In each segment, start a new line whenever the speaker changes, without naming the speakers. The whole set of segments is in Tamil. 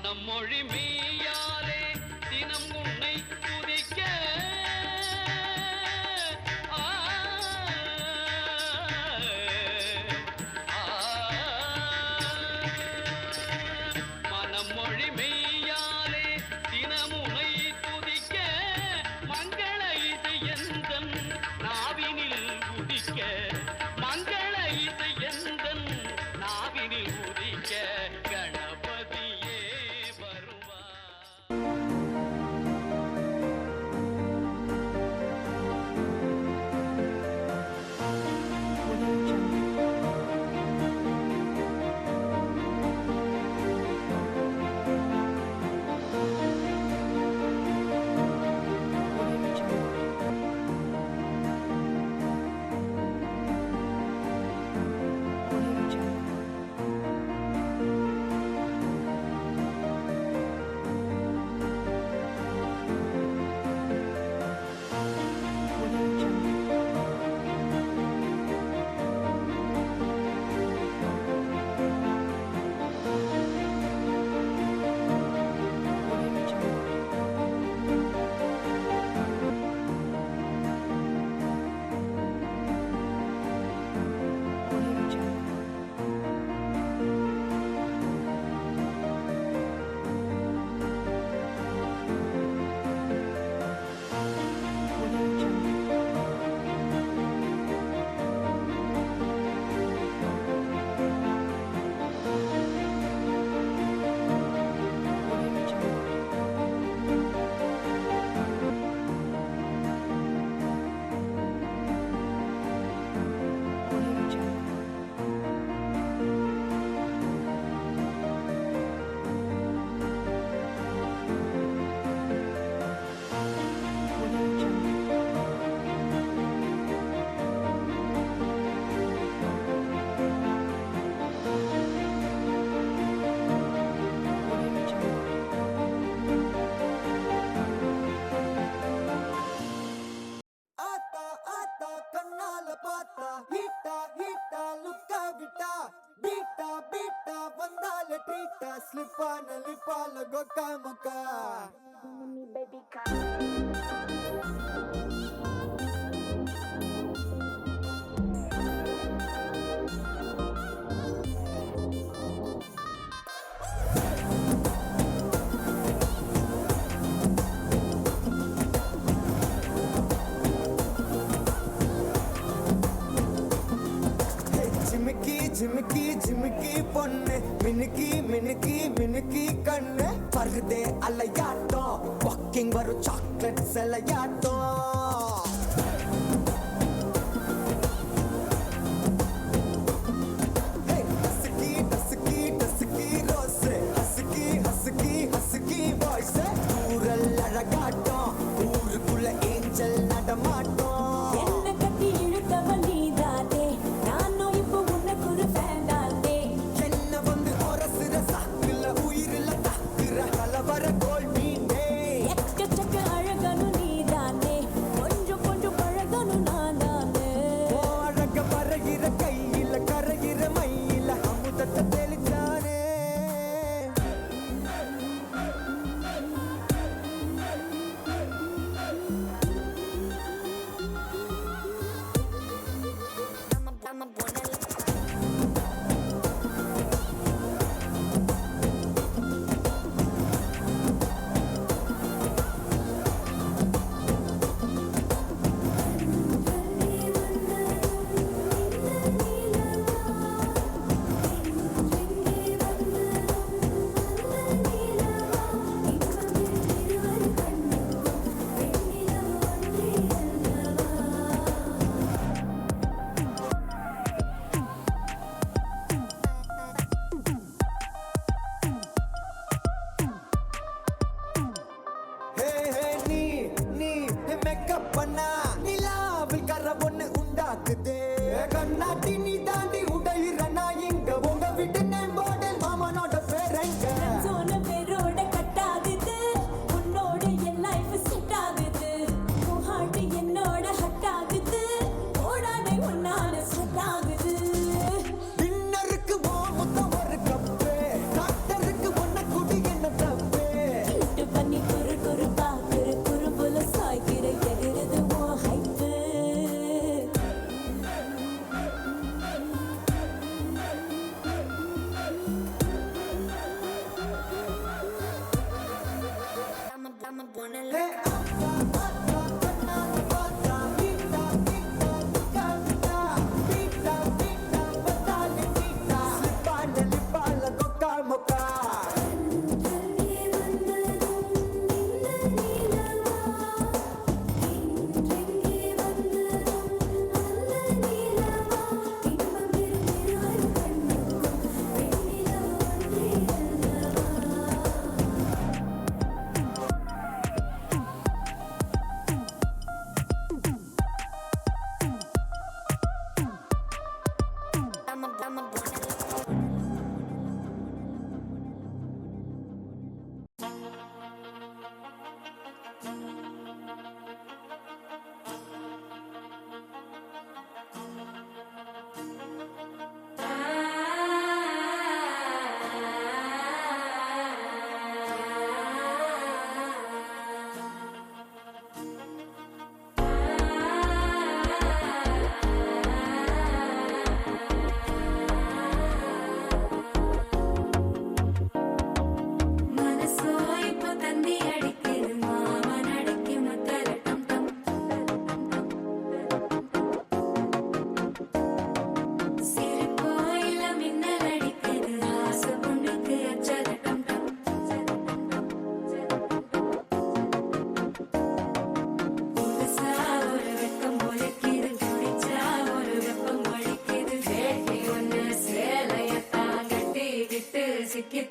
மொழி மெய்யாலே தினம் உன்னை துதிக்க மனம் மொழி மெய்யாலே தினம் உன்னை துதிக்க மங்கள இது எந்தன் நாவினில் உதிக்க மங்கள இது எந்தன் நாவினில் உதிக்க கணபதியே வருவார்.
ஜிமிக்கி ஜிமிக்கி பொண்ணு மினுக்கி மினுக்கி மினுக்கி கண்ணு பருதே அலையாட்டம் வாக்கிங் வரும் சாக்லேட் செலையாட்டம் அழகாட்டம் ஊருக்குள்ள ஏஞ்சல் நடமாட்டம்
வர கோல் மீனே எக்கச்சக்க அழகனு நீதானே கொஞ்சம்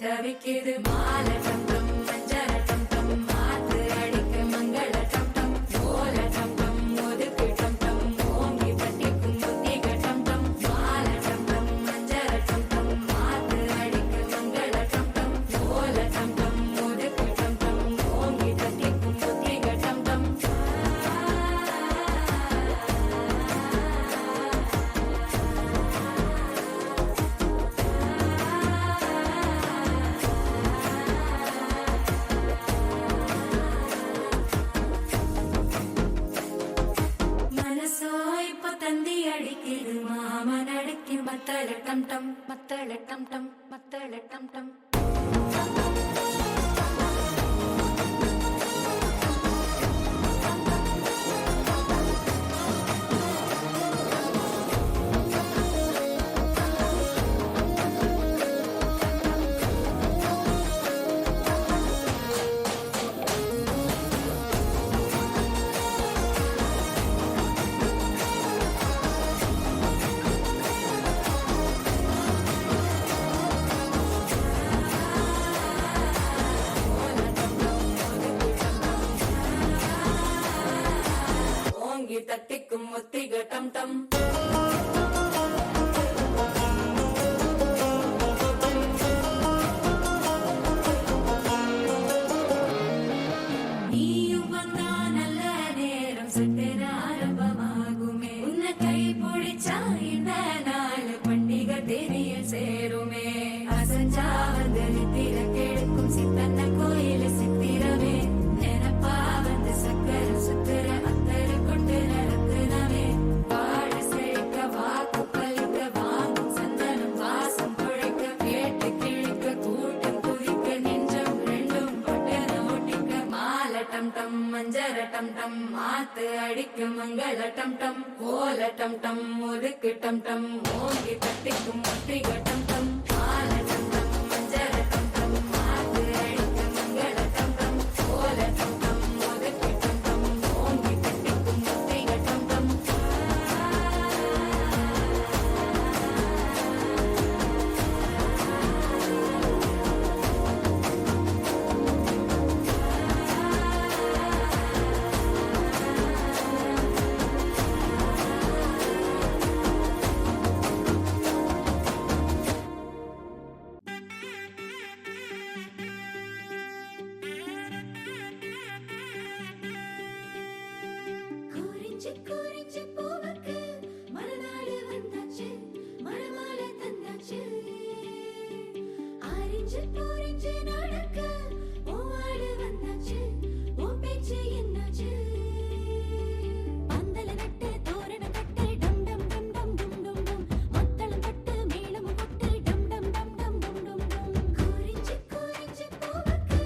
தவிக்குது மாலை டம் டம் மஞ்சள டம் டம் மாத்து அடிக்க மங்கள டம் டம் ஓல டம் டம் ஒதுக்கு டம் டம் ஓங்கி தட்டிக்கும் புத்திக டம் டம் மாலை டம் டம் மஞ்சள டம் டம் மாத்து அடிக்க மங்கள டம் டம் ஓல டம் டம் ஒதுக்கு டம் டம் ஓங்கி தட்டிக்கும் புத்திக டம் டம் மனசோ இப்ப தந்தி அடிக்குது மாமன் அடிக்கு மத்தள டம் டம் மத்தள டம் டம் மத்தள டம் டம் ஓங்கி தட்டிக்கும் முத்திக டம் டம் நீயும் வந்தா நல்ல நேரம் சட்டென ஆரம்பமாகுமே உன்னை கை பிடிச்சா இந்த நாள் பண்டிகை தெரிய சேருமே அசஞ்சா வந்து நித்திர கெடுக்கும் சித்தன்ன கோயில சித்திரமே நினப்பா வந்து சக்கர சுத்துற அத்தரு கொண்டு நடத்துனவே பாடு செழிக்க வாக்கு பலிக்க வாங்கும் சந்தனம் வாசம் குழைக்க கேட்டு கிழிக்க கூட்டம் குதிக்க நெஞ்சம் ரெண்டும் பட்டன ஒட்டிக்க மாலை டம் டம் மஞ்சர டம் டம் மாத்து அடிக்க மங்கள டம் டம் ஓல டம் டம் ஒதுக்கு டம் டம் ஓங்கி தட்டிக்கும் முத்திக டம் டம் மாலை டம் டம் மஞ்சர டம் டம் மாத்து அடிக்க மங்கள டம் டம் ஓல டம் டம் ஒதுக்கு டம் டம் ஓங்கி தட்டிக்கும் முத்திக டம் டம் குறிஞ்சி குறிஞ்சி பூவுக்கு மறுநாள் வந்தாச்சு மறுமாலை தந்தாச்சு ஆரிஞ்சு பூரிஞ்சு நடக்க பூவாடு வந்தாச்சு உன் பேச்சு என்னாச்சு பந்தல நட்டு தோரணம் கட்டு டம் டம் டம் டம் டும் டும் டும் மத்தளம் கட்டு மேளம் கொட்டு டம் டம் டம் டம் டும் டும் டும் குறிஞ்சி குறிஞ்சி பூவுக்கு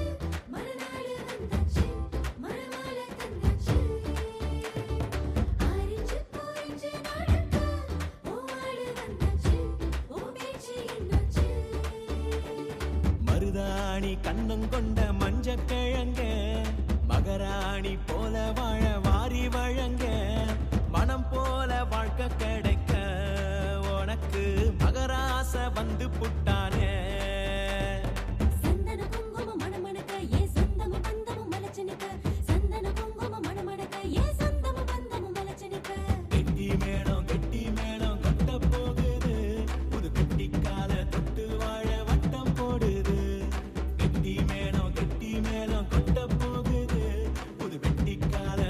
மறுநாள் வந்தாச்சு மறுமாலை தந்தாச்சு ஆரிஞ்சு பூரிஞ்சு நடக்க பூவாடு வந்தாச்சு உன் பேச்சு என்னாச்சு
மருதாணி கண்ணம் கொண்ட மஞ்சக்கிழங்க மகராணி போல வாழ வாரி வழங்க மனம் போல வாழ்க்கை கிடைக்க உனக்கு மகராச வந்து புட்டானே
சந்தன குங்குமம் மணமணக்க ஏ சொந்தமும் பந்தமும் மலச்சனிக்க சந்தன குங்குமம் மணமணக்க ஏ சொந்தமும் பந்தமும் மலச்சனிக்க
கெட்டி மேளம் கட்ட போகுது புது கெட்டிக்கால தொட்டு வாழ வட்டம் போடுது கெட்டி மேளம் கட்ட போகுது புது கெட்டிக்கால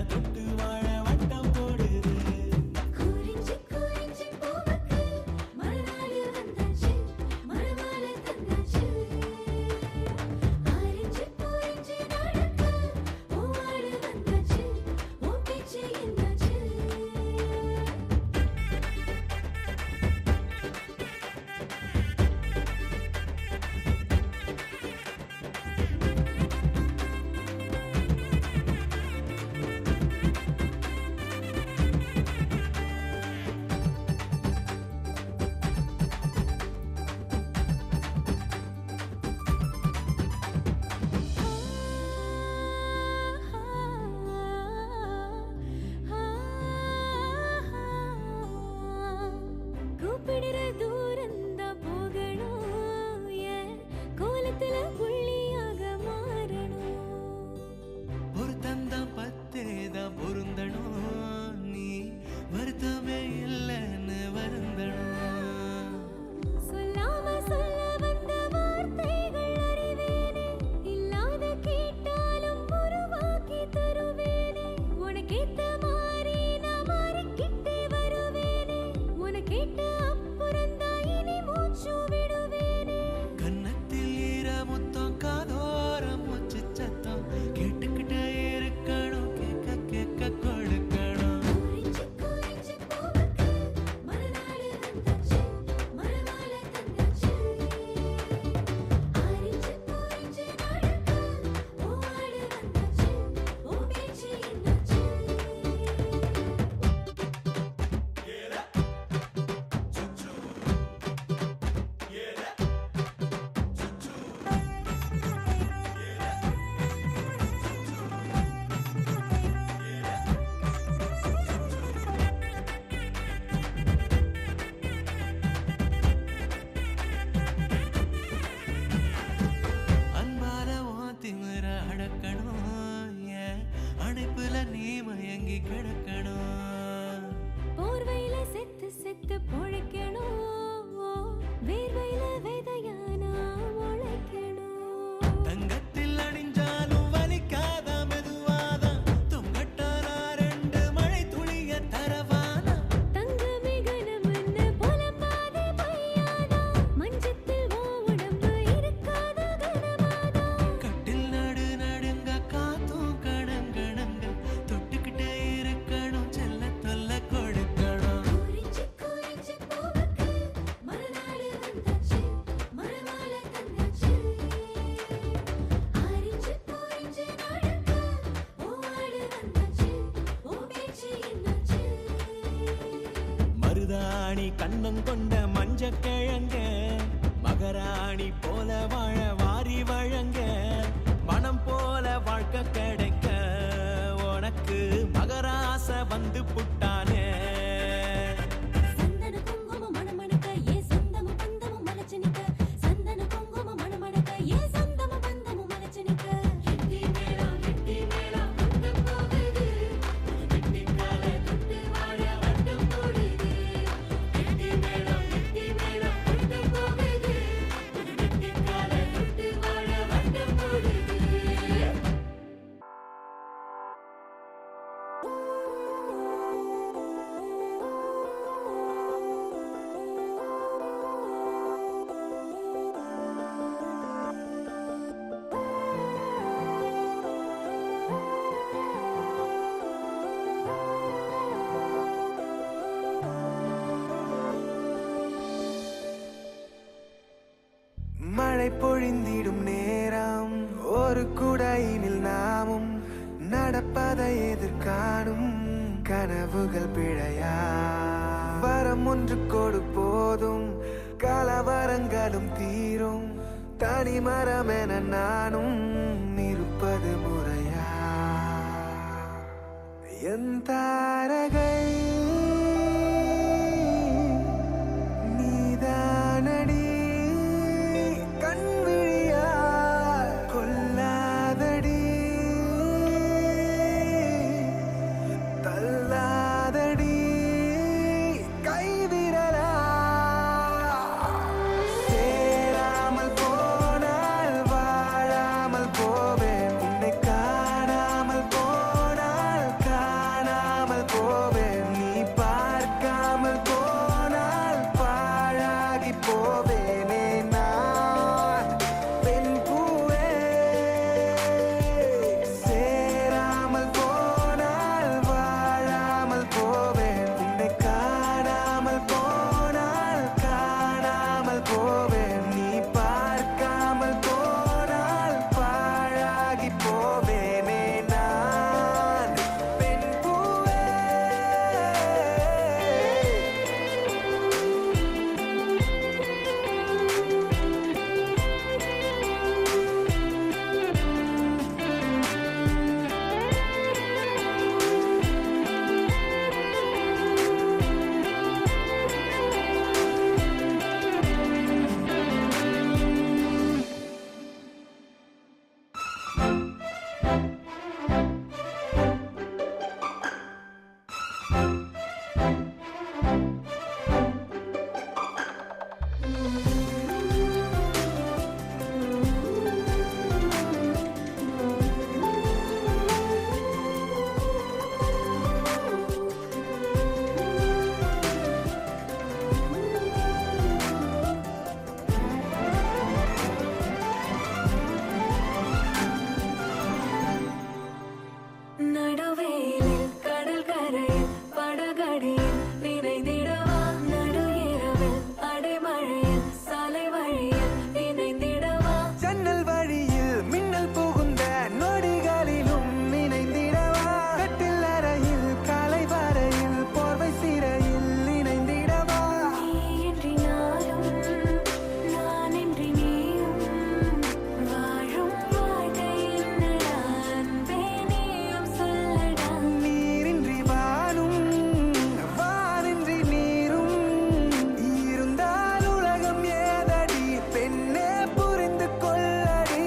உனக்கேத்த மாதிரி நான் மாறிக்கிட்டே வருவேனே உனக்கேட்ட அப்புறந்தான் இனி மூச்சு விடுவேனே
கன்னத்தில் ஈர முத்தம் காதோரம் மூச்சு சத்தம் கேட்டுக்கிட்டே இருக்கணும் கேட்க கேட்க கொடுக்கணும்
குறிஞ்சி குறிஞ்சி பூவுக்கு மறுநாள் வந்தாச்சு மறுமால தந்தாச்சு ஆரிஞ்சு குறிஞ்சி நாளுக்கு ஓவாடு வந்தாச்சு ஓ பேச்சு என்னாச்சு
அன்பால உன் திமிர அடக்கணும் ஏன் அணைப்புல நீ மயங்கி கிடக்கணும்
போர்வையில செத்து செத்து பொழைக்கணும் வேர்வையில விதையானா முளைக்கணும்
தங்கத்தில் அணிஞ்சாலும் வலிக்காத மெதுவாதான் தொங்கட்டானா ரெண்டு மழை துளிய தரவானா
தங்க மிகனம்னு புலம்பாதே பொய்யாதா மஞ்சத்தில் ஓ உடம்பு இருக்காத கனமாதா
கட்டில் நடு நடுங்க காத்தும் கடங்கணங்க தொட்டுக்கிட்டே இருக்கணும் செல்ல தொல்ல கொடுக்கணும்
குறிஞ்சி குறிஞ்சி பூவுக்கு மறுநாள் வந்தாச்சு மறுமால தந்தாச்சு ஆரிஞ்சு குறிஞ்சி நாளுக்கு ஓவாடு வந்தாச்சு ஓ பேச்சு என்னாச்சு
மருதாணி கண்ணம் கொண்ட மஞ்ச கிழங்க மகராணி போல வாழ வாரி வழங்க மனம் போல வாழ்க்கை கிடைக்க உனக்கு மகராச வந்து புட்டானே
சந்தன குங்குமம் மணமணக்க ஏ சொந்தமும் பந்தமும் மலச்சு நிக்க சந்தன குங்குமம் மணமணக்க ஏ சொந்தமும் பந்தமும் மலச்சு நிக்க கெட்டி மேளம் கொண்டு போகுது கெட்டி கால தொட்டு வாழ வட்டம் போடுது கெட்டி மேளம் கொண்டு போகுது கெட்டி கால தொட்டு வாழ வட்டம் போடுது
மழை பொழிந்திடும் நேரம் ஒரு குடையினில் நாமும் நடப்பதை எதிர்காணும் கனவுகள் பிழையா வரம் ஒன்று கொடு போதும் கலவரங்களும் தீரும் தனிமரம் என நானும் இருப்பது முறையா என் தாரகை நீதானடி கண்விழியா கொல்லாதடி தள்ளாதடி கைவிரலா சேராமல் போனால் வாழாமல் போவேன் உன்னை காணாமல் போனால் காணாமல் போவேன் நீ பார்க்காமல் போனால் பாழாகி போவேனே நான் பெண் பூவே சேராமல் போனால் வாழாமல் போவேன் உன்னை காணாமல் போனால் காணாமல் போவேன் நீ பார்க்காமல் போனால் பாழாகி போவேனே நான் பெண் பூவே
வெயிலில் கடல் கரையில் படகடியில் நினைந்திடவா நடு இரவில் அடைமழையில் சாலை வழியில் இணைந்திடவா
ஜன்னல் வழியில் மின்னல் புகுந்த நொடிகளிலும் இணைந்திடவா கட்டில் அறையில் காலை வரையில் போர்வை சிறையில் இணைந்திடவா
நீயின்றி நானும் நானின்றி நீயும் வாழும் வாழ்க்கை என்னடா அன்பே நீயும் சொல்லடா
நீரின்றி வானும் வானின்றி நீரும் இருந்தால் உலகம் ஏதடி பெண்ணே புரிந்து கொள்ளடி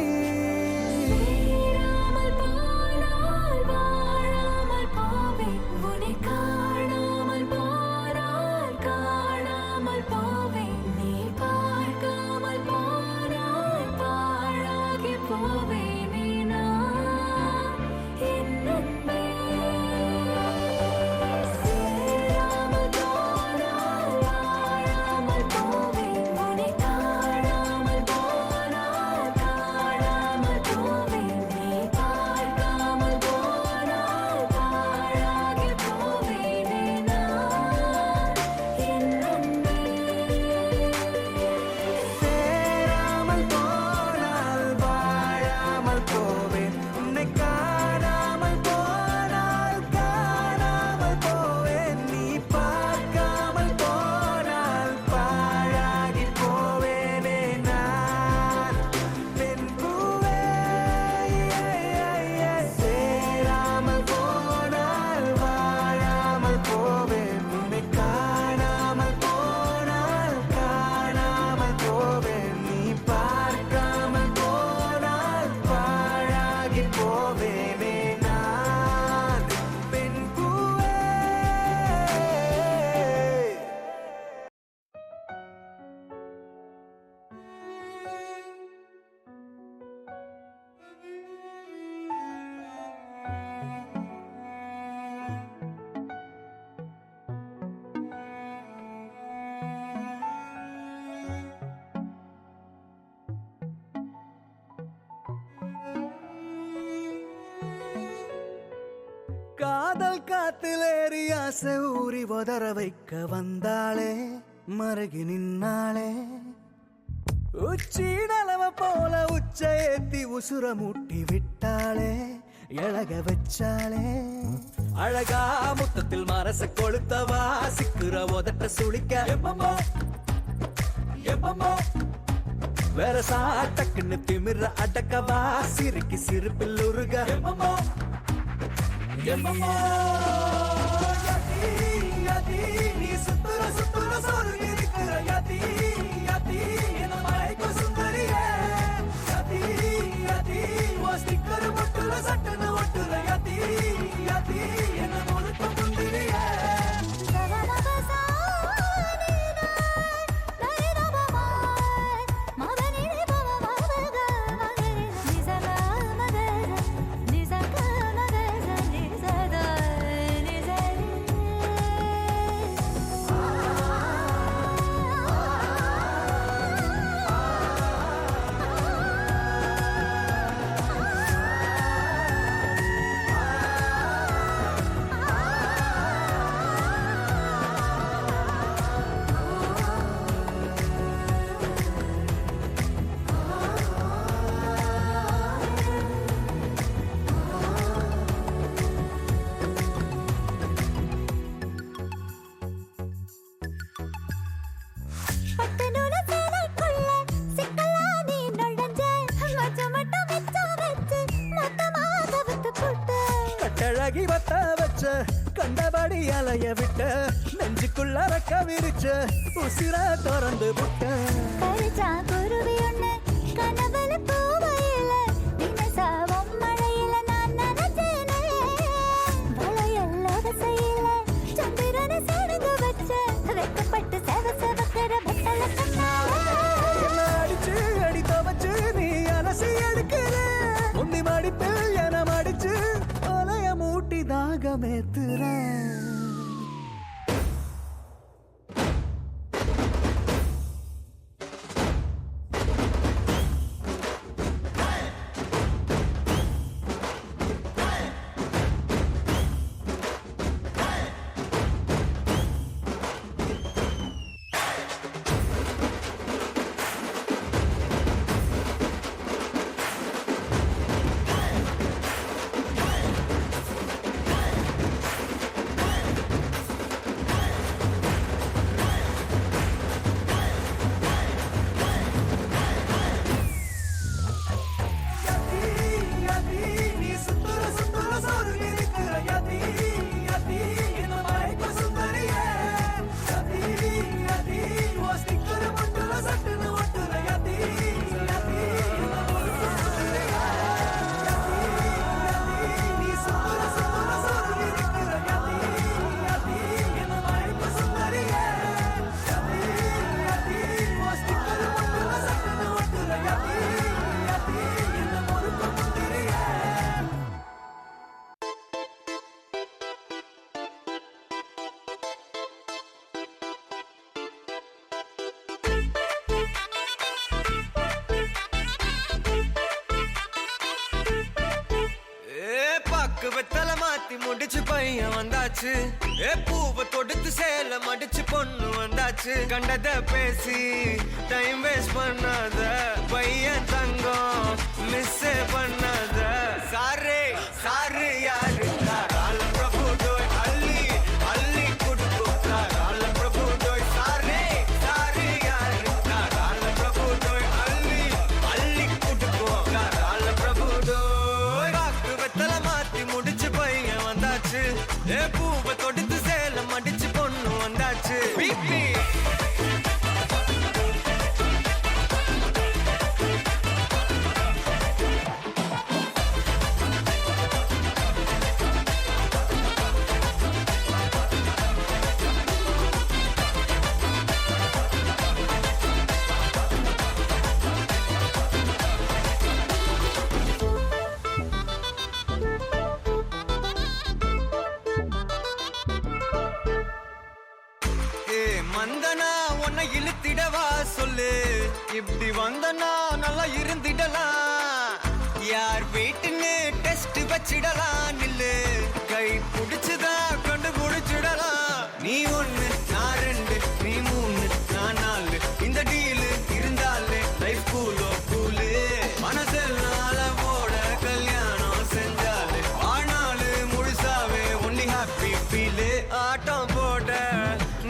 சேராமல் போனால் வாழாமல் போவேன் உன்னை காணாமல் போனால் காணாமல் போவேன் நீ பார்க்காமல் போனால் பாழாகி போவேனே நான் என் அன்பே சேராமல் போனால் வாழாமல் போவேன் உன்னை காணாமல் போனால் காணாமல் போவேன் நீ பார்க்காமல் போனால் பாழாகி போவேனே நான் என் அன்பே
சேராமல் போனால் வாழாமல் போவேன் உன்னை காணாமல் போனால் காணாமல் போவேன் நீ பார்க்காமல் போனால் பாழாகி போவேனே நான் பெண் பூவே சேராமல் போனால் வாழாமல் போவேன் உன்னை காணாமல் போனால் காணாமல் போவேன் நீ பார்க்காமல் போனால் பாழாகி போவேனே நான் பெண் பூவே காதல் காத்திலேறி ஆசை ஊறி உதற வைக்க வந்தாளே மருகி நின்னாளே உச்சி நலவ போல உச்ச ஏத்தி உசுர மூட்டி விட்டாளே எழக வச்சாளே அழகா முத்தத்தில் மரச கொளுத்தவா சிக்குற உதட்ட சுளிக்க எப்பமோ எப்பமோ வேற சாட்டக்குன்னு திமிர அடக்கவா சிரிக்கி சிரிப்பில் உருக எப்பமோ எப்பமோ யதி யதி நீ சுத்துற சுத்துற சொருகி இருக்கிற யதி யதி என்ன மயக்க சுந்தரியே யதி யதி ஓ ஸ்டிக்கர் முட்டுல சட்டன ஒட்டுற யதி யதி என்ன முழுக்க முந்திரியே கட்டழகி வத்த வச்ச கண்டபடி அலைய விட்ட நெஞ்சுக்குள்ள ரக்க விரிச்ச உசிர திறந்து விட்ட
பறிச்சா குருவி ஒண்ணு கனவுல பூவையில தினசாவும் மழையில நான் நனைஞ்சேனே வளையல்லோட செய்யல சந்திரனை சேர்ந்து வச்ச வெக்கப்பட்டு செவ செவக்கிற வெத்தல
என்ன அடிச்சு அடி தவச்சு நீ அலசி எடுக்கிற முந்தி மடிப்பில் என மடிச்சு அலைய மூட்டி தாகமேத்துற
மாத்தி முடிச்சு பையன் வந்தாச்சு ஏ பூவை தொடுத்து சேல மடிச்சு பொண்ணு வந்தாச்சு கண்டத பேசி டைம் வேஸ்ட் பண்ணாத பையன் தங்கம் மிஸ் பண்ணாத சாரே சாரு யாரு கால பிரபு டோய் அள்ளி அள்ளி குடுக்கு கால பிரபு டோய் சாரே சாரு யாரு கால பிரபு டோய் அள்ளி அள்ளி குடுக்கு கால பிரபு டோய் வாக்கு வெத்தல மாத்தி முடிச்சு பையன் வந்தாச்சு ஏ பூவை தொடுத்து சேல மடிச்சு பொண்ணு வந்தாச்சு பிபி மந்தனா உன்னை இழுத்திடவா சொல்லு இப்படி வந்தனா நல்லா இருந்திடலாம் யார் வீட்டுன்னு டெஸ்ட் வச்சிடலாம் நில்லு கை புடிச்சுதா கண்டு புடிச்சிடலாம் நீ ஒண்ணு நான் ரெண்டு நீ மூணு நான் நாலு இந்த டீலு இருந்தாலே லைஃப் கூலோ கூலு மனசெல்லாம் போட கல்யாணம் செஞ்சாலே ஆனாலு முழுசாவே ஒன்லி ஹாப்பி ஃபீலு ஆட்டம் போட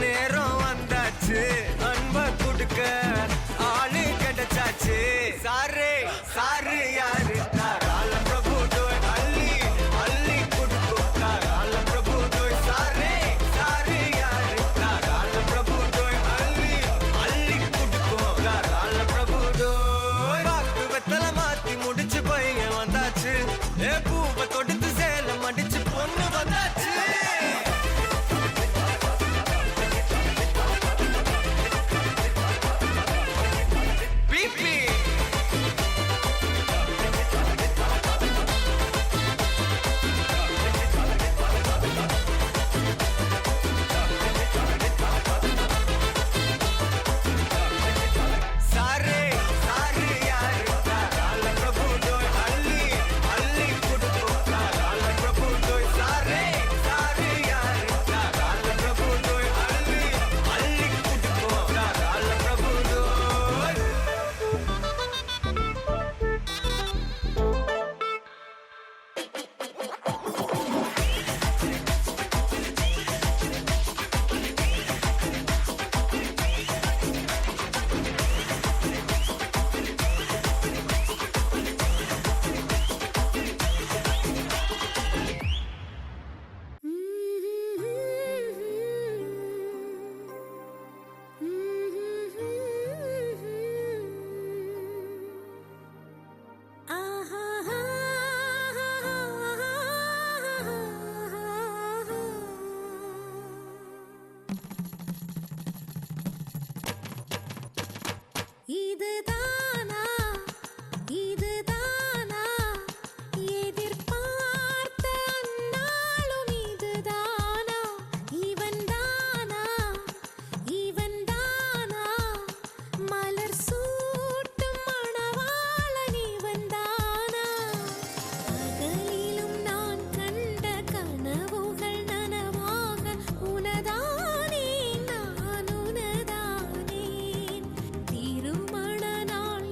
நேரம் வந்தாச்சு அன்ப குடுக்க ஆளு கிடைச்சாச்சு சாரே சாரு யாரு கால பிரபு டோய் அள்ளி அள்ளி குடுக்கு கால பிரபு டோய் சாரே சாரு யாரு கால பிரபு டோய் அள்ளி அள்ளி குடுக்கு கால பிரபு டோய் வாக்கு வெத்தல மாத்தி முடிச்சு பையன் வந்தாச்சு ஏ பூவை தொடுத்து சேல மடிச்சு பொண்ணு வந்தாச்சு சாரே சாரு யாரு கால பிரபு டோய் அள்ளி அள்ளி குடுக்கு கால பிரபு டோய் சாரே சாரு யாரு கால பிரபு டோய் அள்ளி அள்ளி குடுக்கு கால பிரபு டோய்
இதுதானா இதுதானா எதிர்பார்த்த அந்நாளும் இதுதானா இவன்தானா இவன்தானா மலர் சூட்டும் மணவாளன் இவன்தானா பகலிலும் நான் கண்ட கனவுகள் நனவாக உனதானே நான் உனதானே திருமண நாள்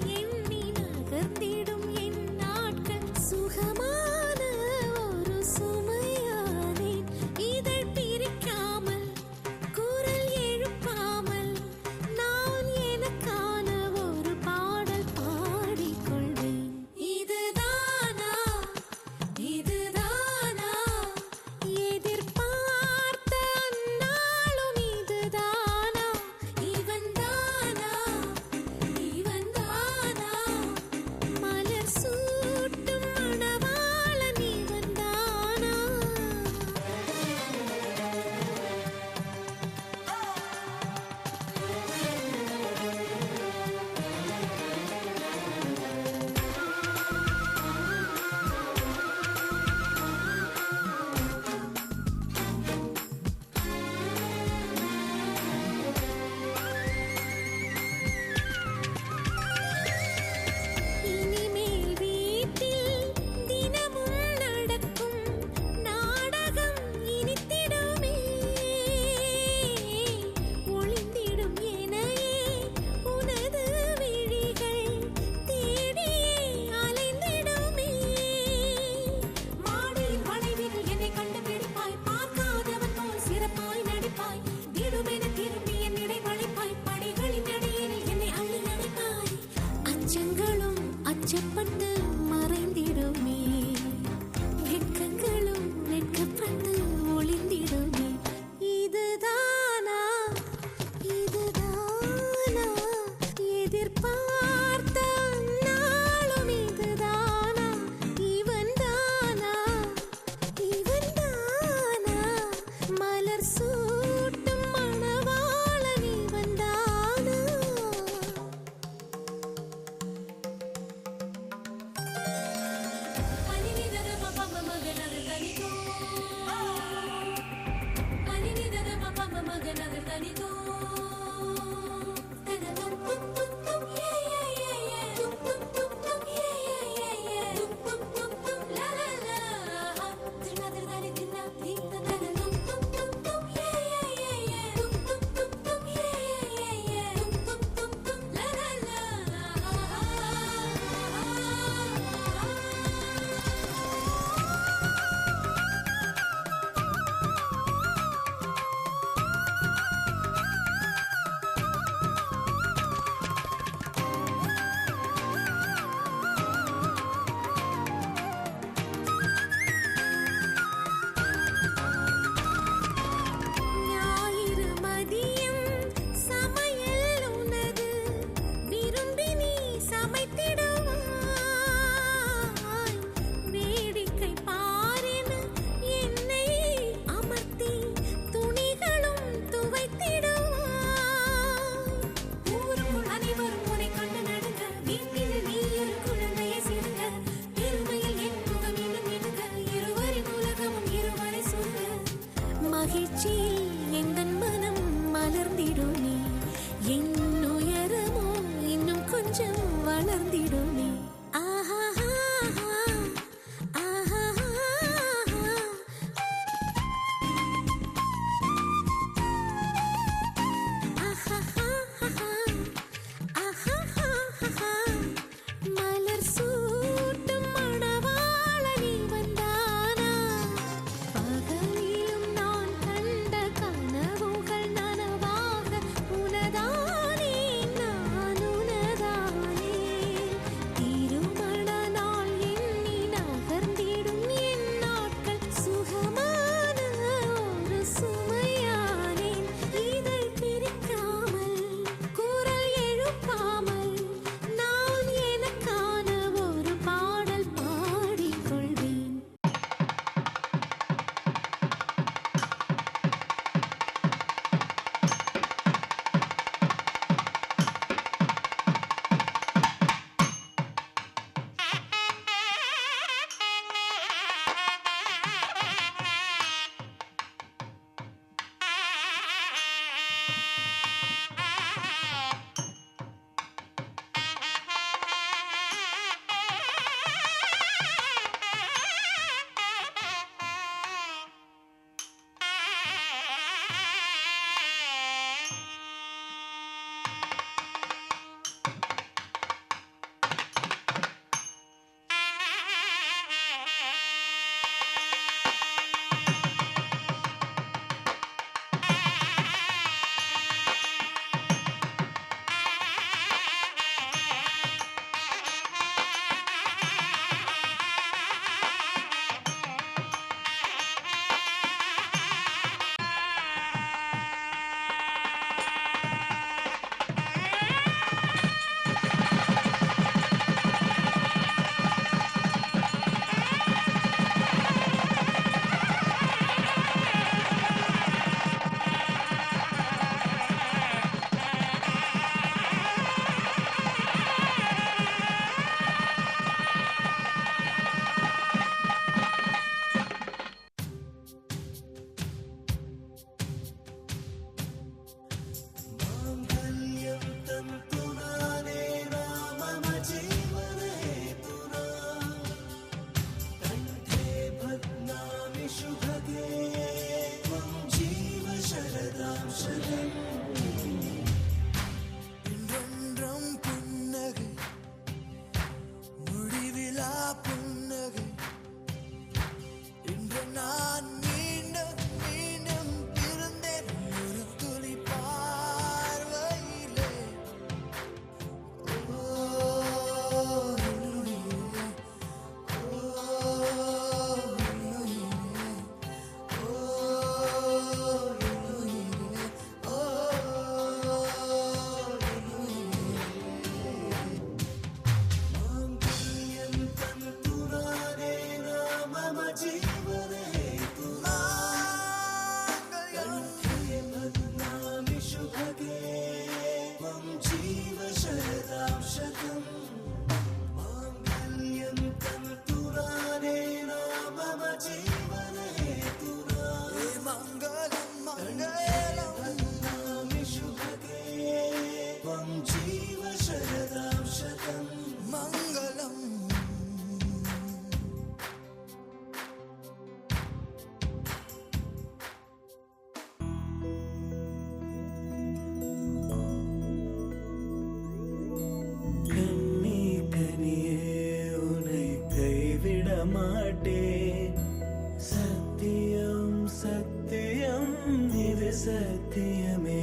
சத்தியமே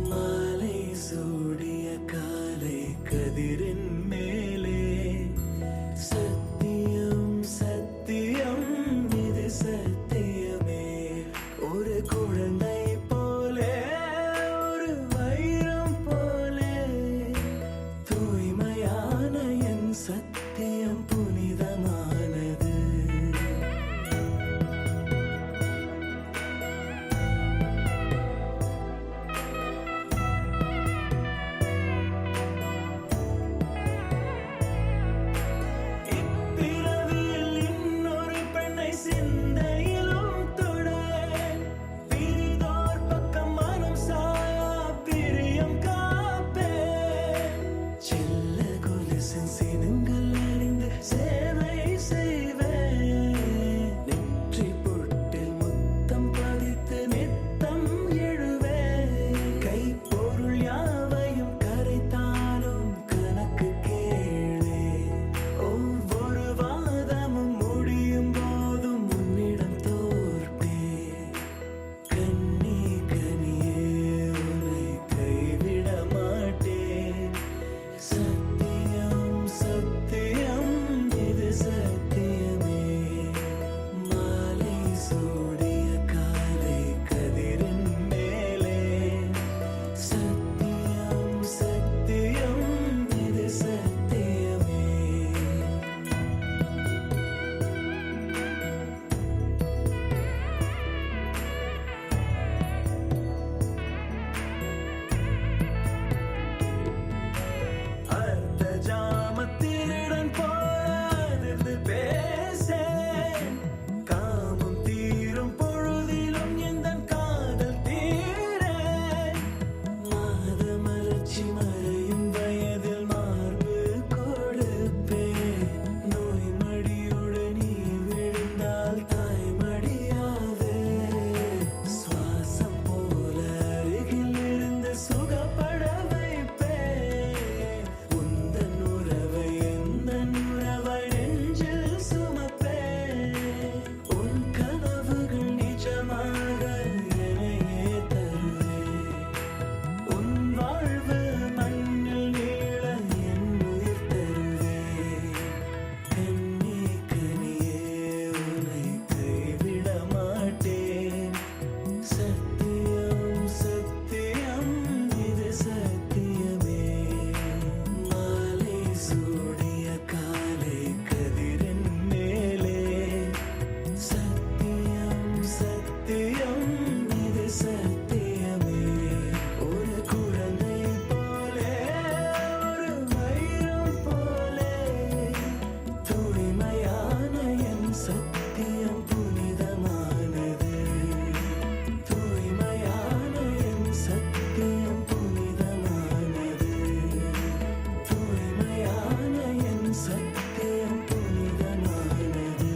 மாலை சூடிய காலை கதிரின் மேலே சத்தியம் சத்தியம் இது சத்தியமே ஒரு குழந்தை போலே ஒரு வைரம் போலே தூய்மையான என் சத்தியம் புனிதமானது இப்பிறவியில் இன்னொரு பெண்ணை சிந்தையிலும் தொட பிரிதோர் பக்கம் மனம் சாயா பிரியம் காப்பே செல்ல கொலுசின் சினங்கள் அறிந்து சேவை செய்வேன் நெற்றி பொட்டில் முத்தம் பதித்து நித்தம் எழுவேன் கைப்பொருள் யாவையும் கரைத்தாலும் கணக்கு கேளே ஒவ்வொரு வாதமும் முடியும் போதும் உன்னிடம் தோற்பே கண்ணி கனியே உன்னை கைவிட மாட்டேன் சத்தியம் சத்தியம் இது சத்தியமே மாலை சூடிய காலை கதிரின் மேலே சத்தியம் சத்தியம் இது சத்தியமே அர்த்த ஜாமத்தினுடன் போராது பேசே காமம் தீரும் பொழுதிலும் எந்தன் காதல் தீரே மாத மலர்ச்சி மறையும் வயதில் மார்பு கொடுப்பே நோய் மடியோடு நீ விழுந்தால் தாய் மடியாதே சுவாசம் போல அருகில் இருந்து சுகப்பட வைப்பே உந்தன் உறவை எந்தன் உறவை நெஞ்சில் சுமப்பே உன் கனவுகள் நிஜமாக என்னையே தருவே உன் வாழ்வு மண்ணில் நீள என் உயிர் தருவே கண்ணி கனியே உன்னை கைவிட மாட்டேன் சத்தியம் சத்தியம் இது சத்தியமே மாலை சூடிய காலை கதிரின் மேலே சத்தியம் சத்தியம் இது சத்தியமே ஒரு குழந்தை போலே ஒரு வைரம் போலே தூய்மையான என் சத்தியம் புனிதமானது தூய்மையான என் சத்தியம் புனிதமானது தூய்மையான என் சத்தியம் புனிதமானது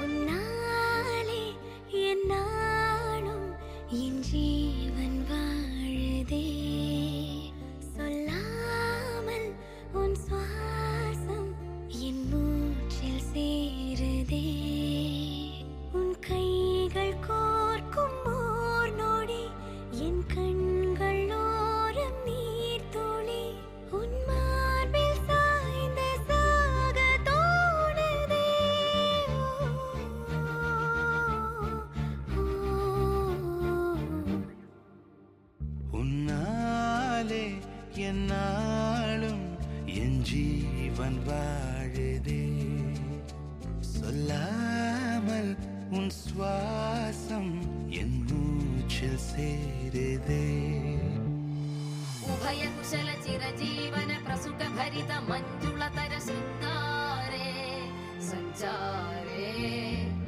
உன்னாலே என்னாலும் என் ஜீவன் வாழுதே சொல்லாமல் உன் சுவாசம் என் மூச்சில் சேருதே உன் கைகள் கோர்க்கும் ஓர் நொடி என் கண்கள் ஓரம் நீர் துளி உன் மார்பில் சாய்ந்த சாக தோணுதே
உன்னாலே என்னாலும் என் ஜீவன் வாழுதே சொல்லாமல் உன் சுவாசம் என் மூச்சில் சேருதே
ఉభయ కుశల చిరజీవన ప్రసుక भरित मञ्जुलतर शृङ्गारे सञ्चारे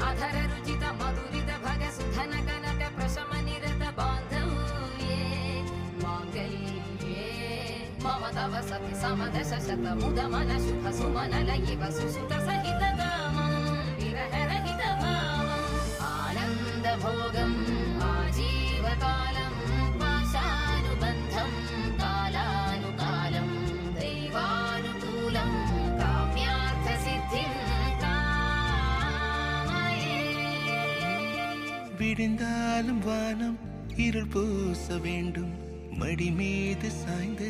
अधर रुचित मधुरित भग सुधन कनक प्रशम निरत बान्धव्ये माङ्गल्ये मम तव सति समदश शत मुद मन शुभ सुमन लयिव सुसुत सहित कामं विरह रहित भावम् आनन्द भोगम् आजीवकालं पाशानुबन्धं कालानुकालं दैवानुकूलं काम्यार्थ सिद्धिं कामये
விடிந்தாலும் வானம் இருள் பூச வேண்டும், மடி மீது சாய்ந்து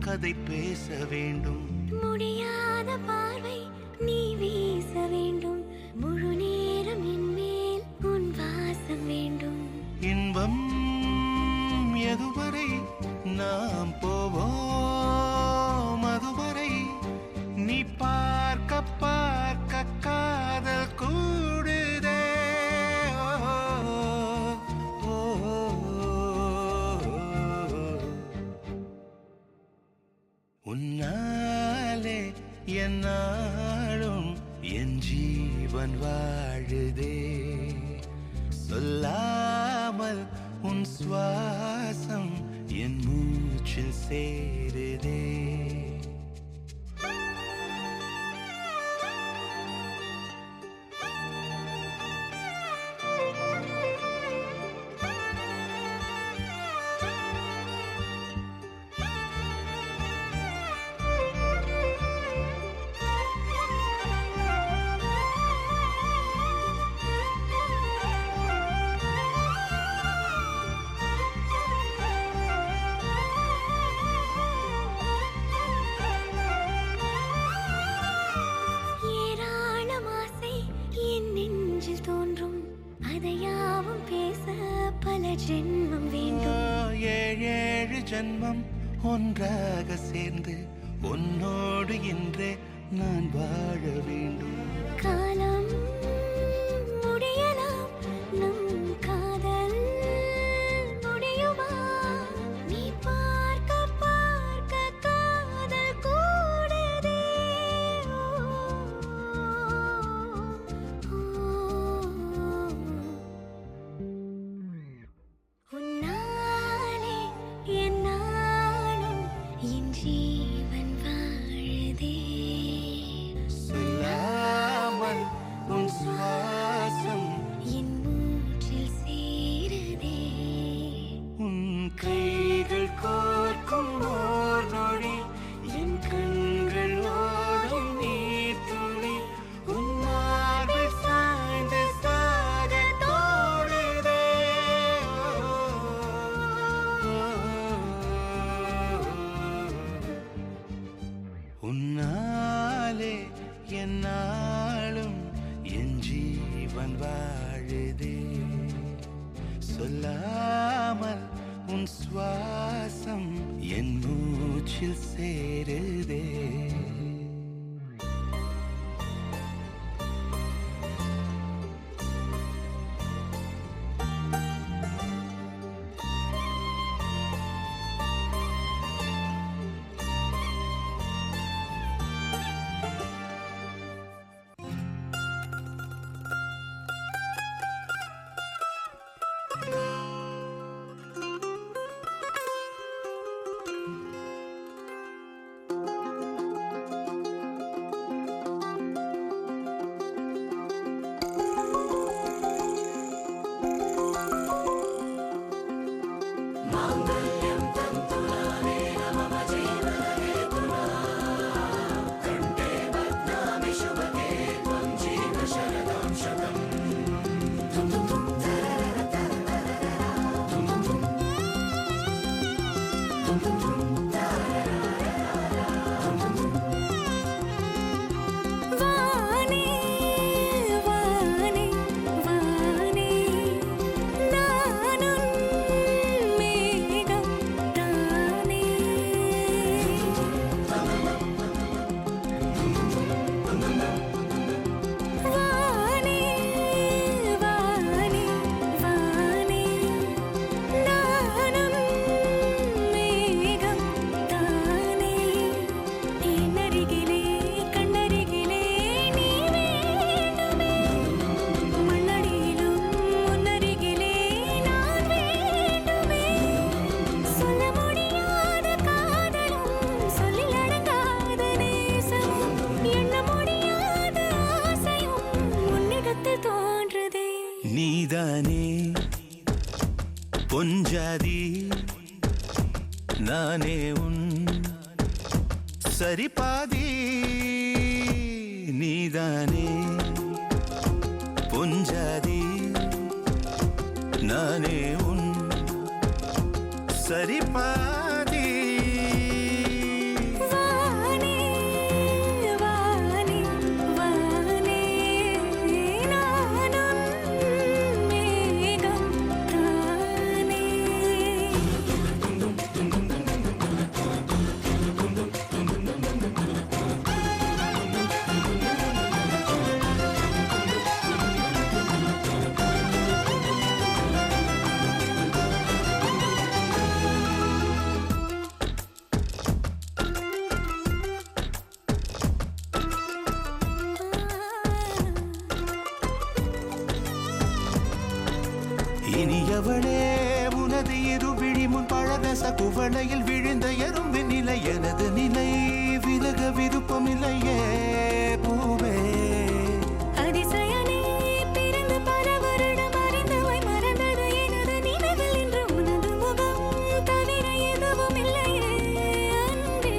கதை பேச வேண்டும்.
முடியாத பார்வை நீ வீச வேண்டும், முழு நேரம் என் மேல் உன் வாசம் வேண்டும்.
இன்பம் எதுவரை நாம் போவோம், அதுவரை நீ பார்க்க பார்க்க காதல் கூடுதே. ஓ, ஓ, உன்னாலே என்னாலும் என் ஜீவன் வாழுதே, சொல்லாமல் உன் சுவாசம் என் மூச்சில் சேருதே.
ஏராளம் ஆசை என் நெஞ்சில் தோன்றும், அதையாவும் பேச பல ஜென்மம் வேண்டும்.
ஏழு ஜன்மம் ஒன்றாக சேர்ந்து உன்னோடு இன்றே நான் வாழ வேண்டும்.
காலம் முடியலாம், நம் காதல் முடியுமா? நீ பார்க்க பார்க்க காதல் கூடுதே. ஓ, ஓ, உன்னாலே என்னாலும் என் ஜீவன் வாழுதே.
சொல்லாமல் உன் சுவாசம்
என் மூச்சில் சேருதே.
உன் கைகள் கோர்க்கும் ஓர் நொடி, என் கண்கள் ஓடும் நீர் துளி, உன் மார்பில் சாய்ந்து சாக தோடுதே. உன்னாலே என்னாலும் என் ஜீவன் வாழுதே, சொல்லாமல் உன் சுவாசம் என் மூச்சில் சேருதே. பொஞ்சாதி நானே உன் சரிபாதி நீதானே பொஞ்சாதி நானே உன் சரிபாதி
வானே வானே வானே நானும் மேகம் தானே
இனியவளே உனது இருவிழி முன் பழதச குவளையில் விழுந்த எறும்பின் நிலை எனது நிலை விலக விருப்பமில்லையே பூவே
அதிசயனே பிறந்து பல வருடம் அறிந்தவை மறந்தது எனது நினைவில் இன்று உனது முகம் தவிர எதுவும் இல்லையே அன்பே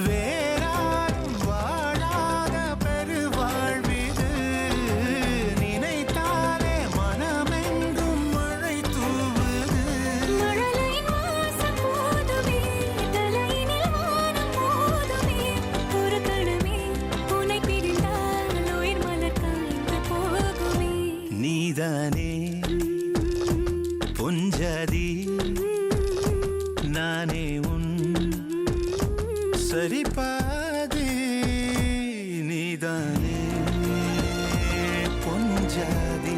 வேறாரும் வாழாத பெருவாழ்விது நினைத்தாலே மனமெங்கும் மழை தூவுது
மழலையின் வாசம் போதுமே தலையினில் வானம் போதுமே ஒரு கணமே உன்னை பிரிந்தால் உயிர் மலர் காய்ந்து போகுமே
நீதானே பொஞ்சாதி நானே உன் சரிபாதி நீதானே பொஞ்சாதி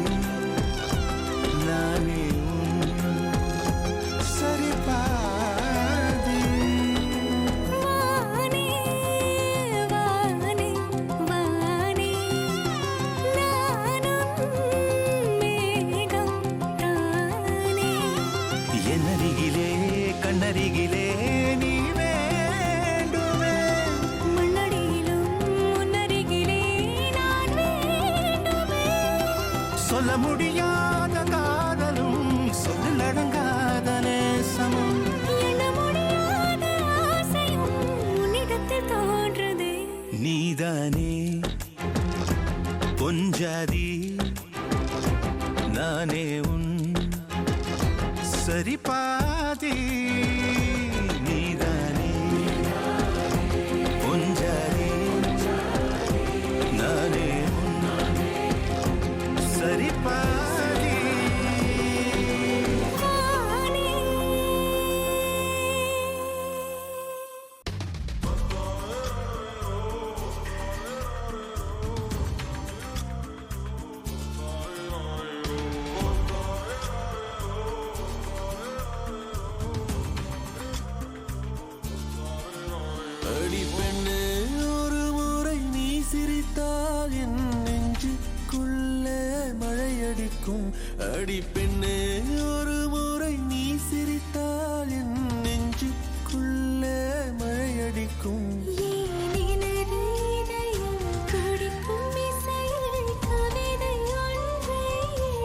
நானே உன் சரிபாதி
வானே வானே வானே நானும் மேகம் தானே
என்னருகிலே கண்ணருகிலே நீ வேண்டுமே
மண்ணடியிலும் முன்னருகிலே நான் வேண்டுமே
சொல்ல முடியாத காதலும் சொல்லடங்காத நேசமும்
எண்ண முடியாத ஆசையும் உன்னிடத்தில் தோன்றுதே
நீதானே பொஞ்சாதி நானே உன் சரிபாதி நீதானே பொஞ்சாதி நானே உன் சரிபாதி
வானே
அடி பெண்ணே ஒரு முறை நீ சிரித்தால் என் நெஞ்சுக்குள்ளே மழையடிக்கும் அடி பெண்ணே ஒரு முறை நீ சிரித்தால் என் நெஞ்சுக்குள்ளே மழையடிக்கும்
ஏனினது இதயம் துடிக்கும் இசையில் கவிதை ஒன்றை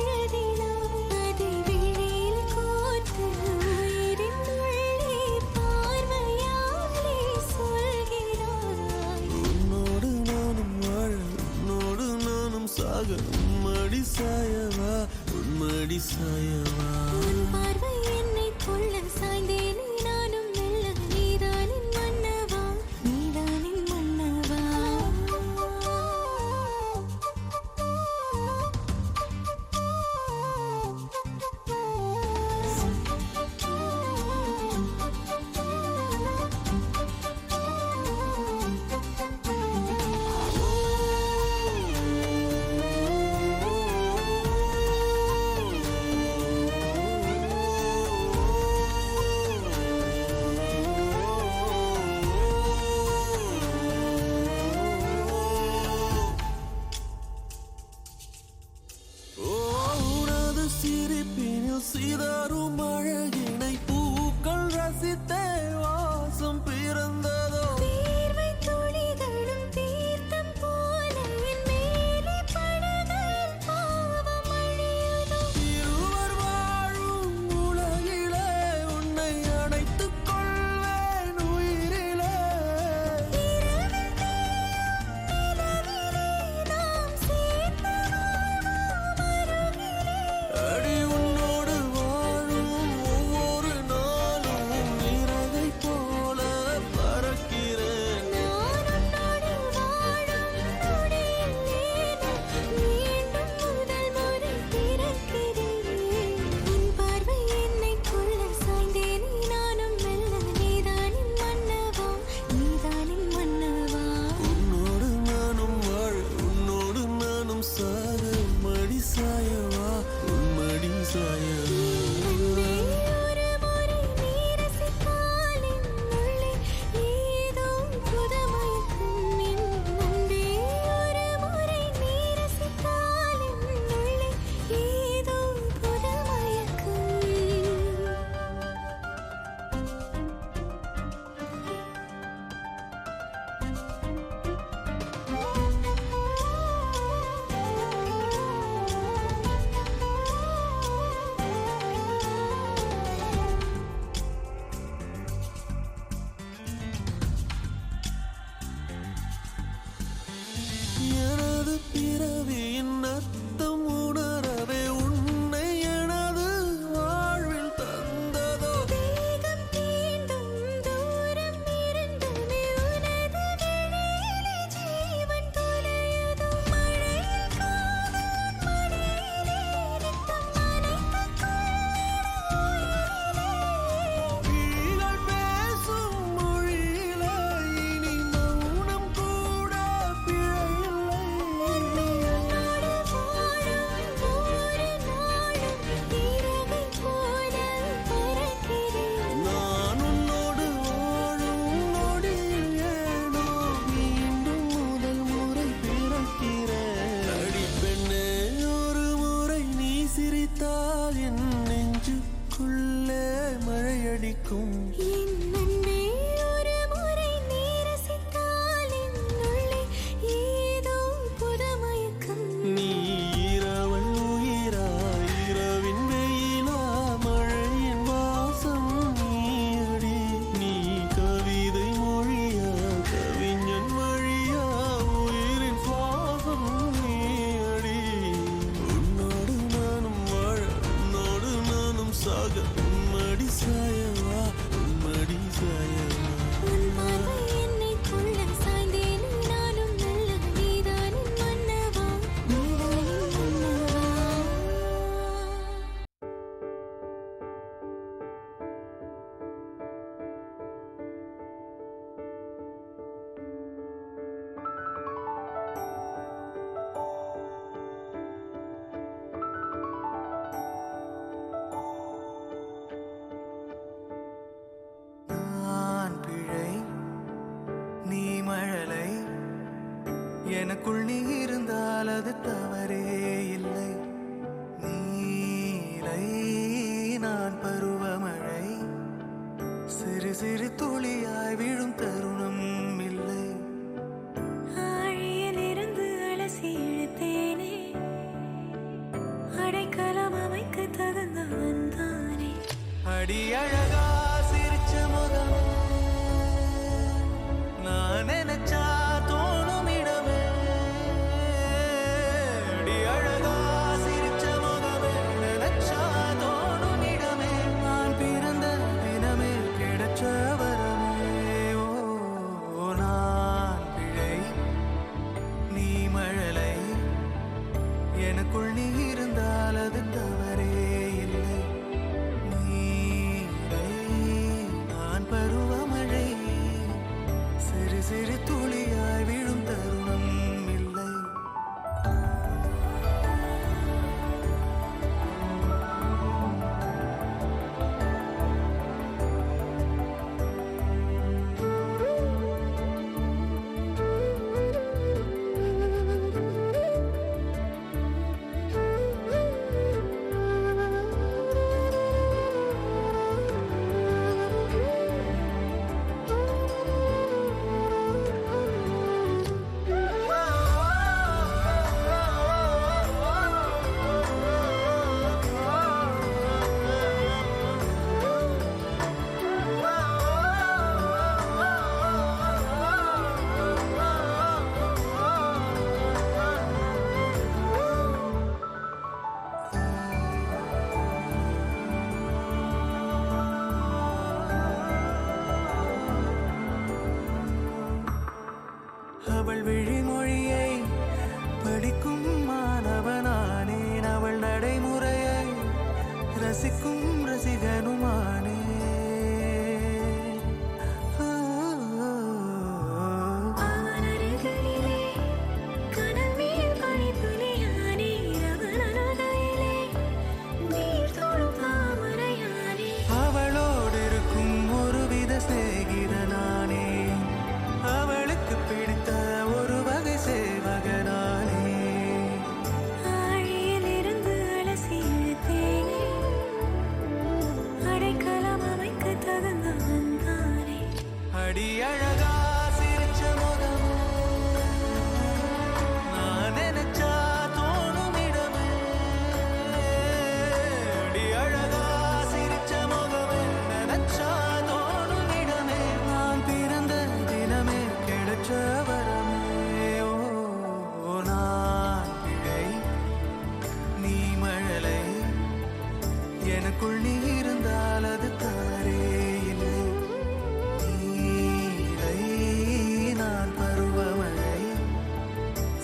எழுதினாய் அதை விழியில் கோர்த்து உயிரின் உள்ளே பார்வையாலே சொல்கிறாய்
உன்னோடு நானும் வாழ உன்னோடு நானும் சாக உம்மடி சாயவா உம்மடி சாயவா
உன் பார்வை என்னை கொள்ள சாய்ந்தேனே நானும் மெல்ல நீதானின் மன்னவா நீதானின் மன்னவா
எனக்குள் நீ இருந்தால் அது தவறே இல்லை. நீலை நான் பருவமழை, சிறு சிறு துளியாய் விழும் தருணம் இல்லை.
ஆழியிலிருந்து அலசி இழுத்தேனே, அடைக்கலம் அமைக்க தகுந்தவன் தானே.
அடி அழகா சிரிச்ச முகம், நான் நினைச்சா தோணும் இடமே. அடி அழகா சிரிச்ச முகமே, நினைச்சா தோணும் இடமே. நான் பிறந்த தினமே கிடைச்ச வரமே. ஓ நான் பிழை, நீ மழலை, எனக்குள் நீ இருந்தால் அது தவறே இல்லை. நீலை நான் பருவமழை, சிறு சிறு துளியாய் விழும் தருணம் இல்லை. அவள் விழிமொழியை படிக்கும் மாணவனானேன், அவள் நடைமுறையை ரசிக்கும் ரசிகனுமானே.
அவன் அருகிலே கனல் மேல் பனித்துளியானே, அவன் அருகிலே நீர் தொடும் தாமரையானே.
அவளோடு இருக்கும் ஒருவித சிநேகிதனானே, அவளுக்கு பிடித்த ஒரு வகை சேவகனானே.
ஆழியிலிருந்து அலசி இழுத்தேனே, அடைக்கலம் அமைக்க தகுந்தவன் தானே.
அடி அழகா சிரிச்ச முகம், நான் நினைச்சா தோணும் இடமே. அடி அழகா சிரிச்ச முகமே, நினைச்சா தோணும் இடமே. நான் பிறந்த தினமே கிடைச்ச வரமே. ஓ நான் பிழை, நீ மழலை, எனக்குள் நீ இருந்தால் அது தவறே இல்லை. நீலை நான் பருவமழை,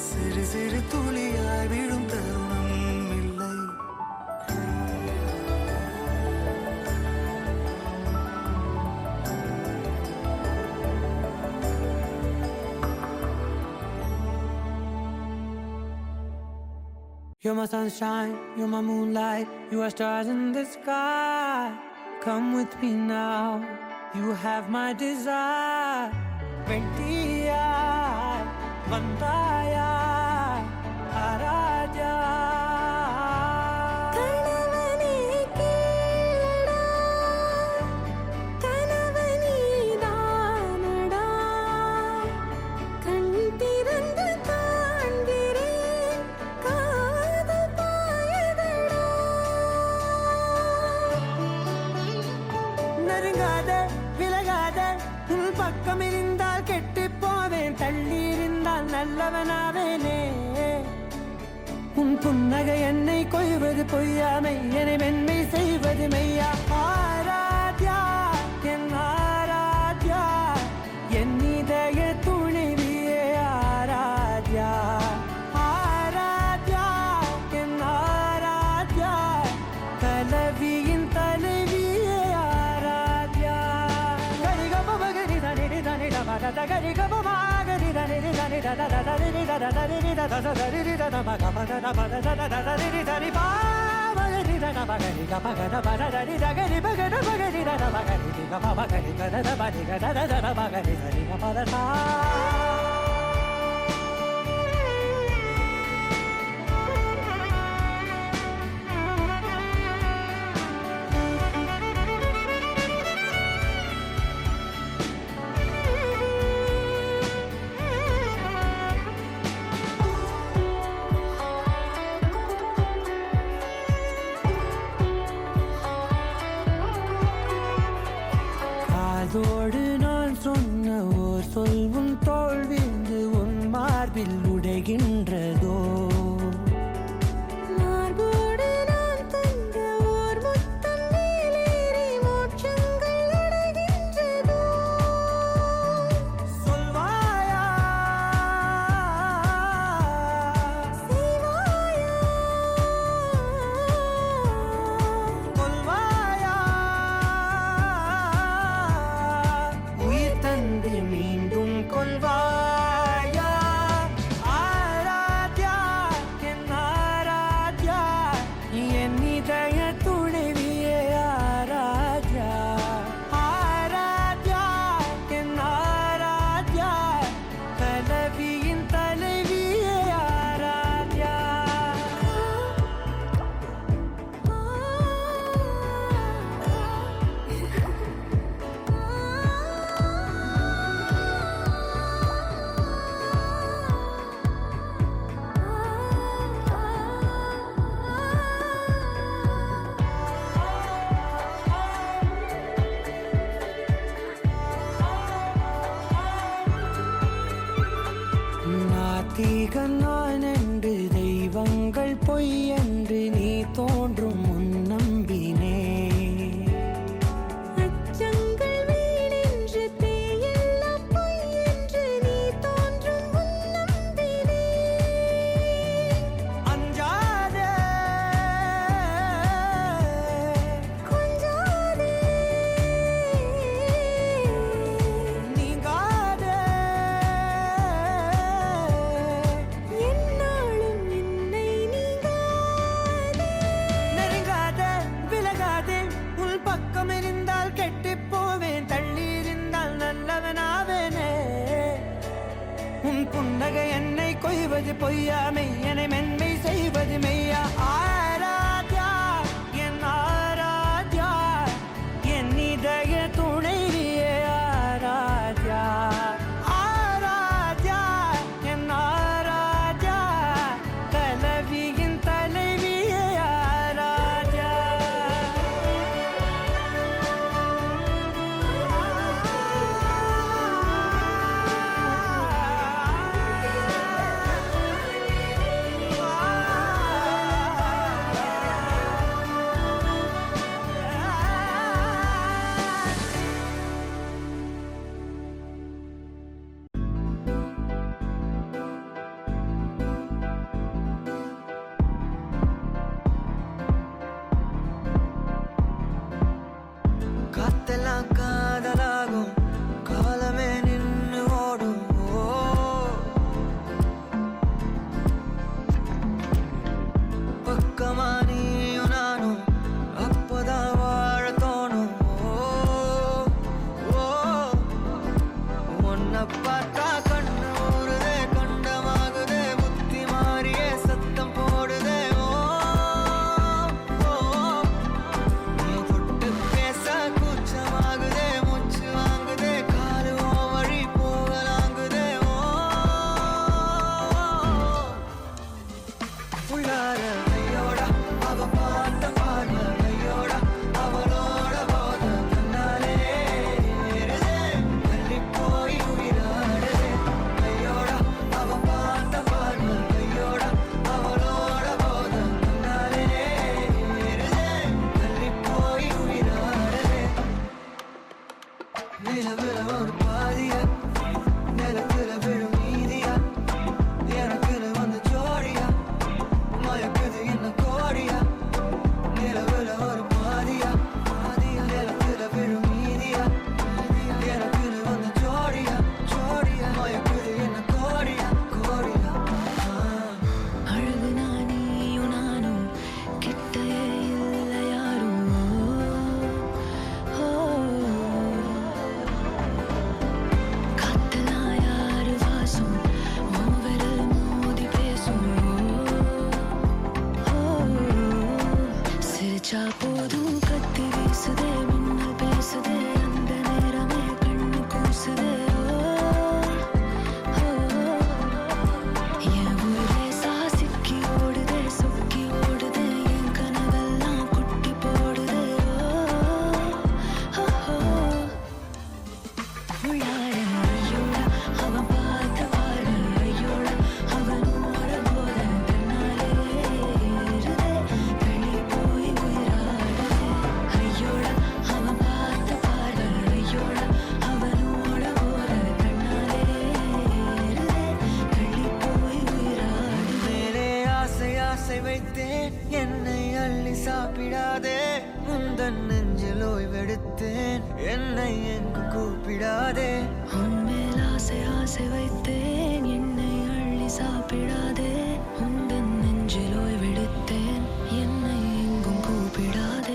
சிறு சிறு துளியாய் விழும் தருணம் இல்லை.
You're my sunshine, you're my moonlight, you are stars in the sky. Come with me now, you have my desire. Ventia, Vandaya, Araja.
கணவனே கேளடா, கணவனே தானடா, கண் திறந்து காண்கிறேன், காதல் பாயுதடா.
நெருங்காத விலகாத, உன் பக்கம் இருந்தால் கெட்டுப் போவேன், தள்ளி இருந்தால் நல்லவனாவேனே. உன் புன்னகை என்னை கொய்வது பொய்யாமை, என்னை மென்மை செய்வது மெய்யா. ஆராத்யா என் ஆராத்யா, என் இதய துணிவியே ஆராத்யா. ஆராத்யா என் ஆராத்யா, கலவியின் தலைவியே ஆராத்யா. கரிகபமகரி தனிரி தனிட மகத கரிகபமாகரி தனிரி தனிட ததரிரி ததரிரி ததரிரி ததமகமத மதததரிரி தரிபா மகரி ததமகரி கமகத மததரி தகரி மகத மகரி ததமகரி கமமகரி ததமகரி தததமகரி தரி கமதா. சொல்வும் தோல் விழுந்து உன் மார்பில் உடைகின்றதோ
மார்போடு நான் தங்க ஓர் முத்தம் மேலேறி மோட்சங்கள் அடைகின்றதோ
சொல்வாயா
செய்வாயா
கொல்வாயா உயிர் தந்து மீண்டும் கொல்வாயா ஆராத்யா என் ஆராத்யா என் இதய துணைவியே ஆராத்யா ஆராத்யா என் ஆராத்யா தலைவியின் தலைவியே ஆராத்யா நாத்திகன் நான் என்று தெய்வங்கள் பொய் என்று நீ தோன்றும் முன் நம்பினே
அச்சங்கள் வீடென்று பேயெல்லாம் பொய் என்று நீ தோன்றும் முன் நம்பினே
அஞ்சாதே
கொஞ்சாதே
நீங்காதே
என்னாலும் என்னை நீங்காதே
நெருங்காதே விலகாதே உள் பக்கம் இருந்தால் கெட்டுப் போவேன் தள்ளி இருந்தால் நல்லவனாவேனே உன் புன்னகை என்னை கொய்வது பொய்யாமை என்னை மென்மை செய்வது மெய்யா ஆராத்யா என் ஆராத்யா என் இதய துணைவியே ஆராத்யா ஆராத்யா என் ஆராத்யா தலைவியின் தலைவியே ஆராத்யா
காத்தெல்லாம் காதலாகும் காலமே நின்னு ஓடும் பக்கமா நீயும் நானும் அப்பதான் வாழ தோணும் உன்னை பார்த்தா கண்ணு ஊறுதே கண்டமாகுதே புத்தி மாறியே சத்தம் போடுதே நீ தொட்டு பேச கூச்சமாகுதே மூச்சு வாங்குதே காலு உன் வழி போகலாங்குதே உள்ளார கையோட அவ பார்த்த பார்வை கையோட அவளோட போத கண்ணாலே ஏறுதே தள்ளி போய் உயிராடுதே சாப்பிடாதே முந்தன் நெஞ்சில் ஓய்வெடுத்தேன் என்னை எங்கும் கூப்பிடாதே
உன்மேல் ஆசை ஆசை வைத்தேன் என்னை அள்ளி சாப்பிடாதே உந்தன் நெஞ்சில் ஓய்வெடுத்தேன் என்னை எங்கும் கூப்பிடாதே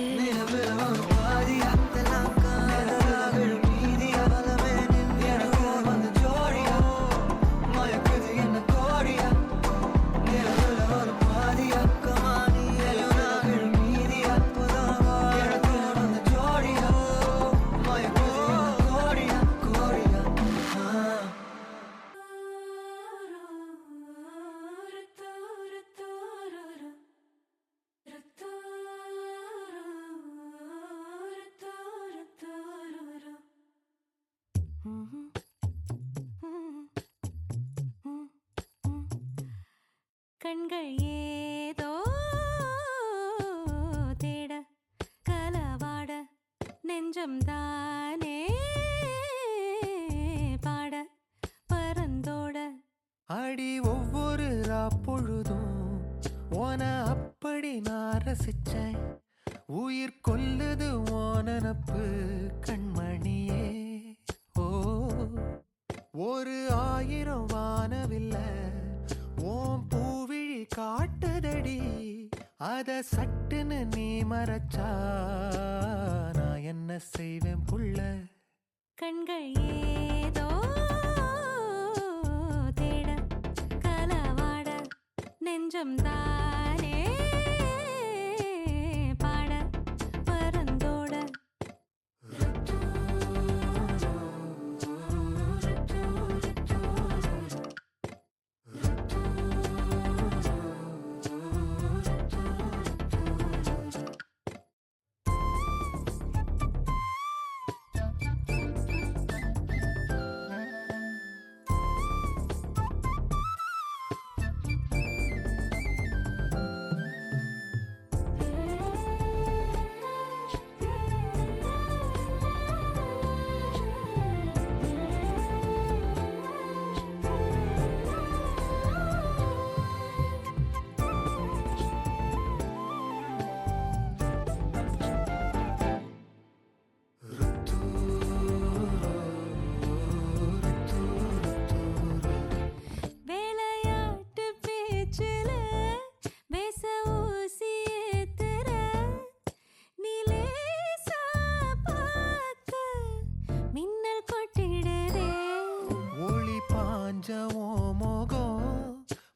கண்கள் ஏதோ தேட கலவாட நெஞ்சம் தானே பாட பரந்தோட
அடி ஒவ்வொரு பொழுதும் ஓன அப்படி நான் ரசிச்சேன் உயிர் கொல்லுது ஓனப்பு கண்மணியே ஓ ஒரு 1000 வானவில்ல ஓம் பூவிழி காட்டுதடி அத சட்டுன்னு நீ மறைச்சா நான் என்ன செய்வேன் புள்ள
கண்கள் ஏதோ தேட கலவாட நெஞ்சம் தானே பாட பரந்தோட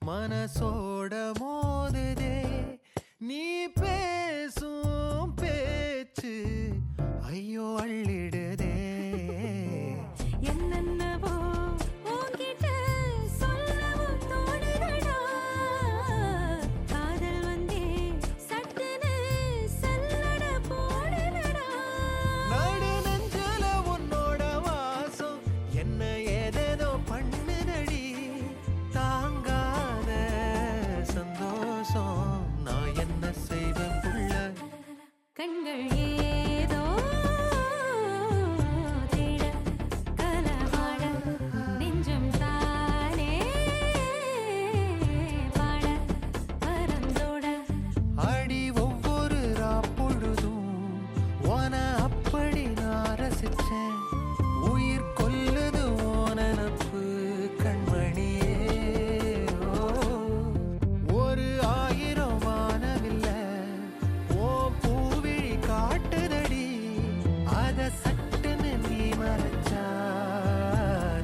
மனசோட மோதுதே நீ பேசும் பேச்சு ஐயோ அள்ளிடுதே
என்னென்னவோ உன்கிட்ட சொல்லவும் தோணுதடா காதல் வந்தே சட்டுன்னு சல்லட போடுதடா
நடு நெஞ்சில உன்னோட வாசம் என்ன ஏதேதோ பண்ணுதடி தாங்காத சந்தோஷம் நான் என்ன செய்வேன் புள்ள
கண்கள் ஏதோ தேட கலவாட நெஞ்சம் தானே பாட பரந்தோட
அடி ஒவ்வொரு பொழுதும் ஓன அப்படி நான் ரசிச்சேன் உயிர் கொல்லுது ஓனப்பு கண்மணியே ஒரு 1000 வானவில்ல ஓ பூவிழி காட்டுதடி அத சட்டுன்னு நீ மறைச்சா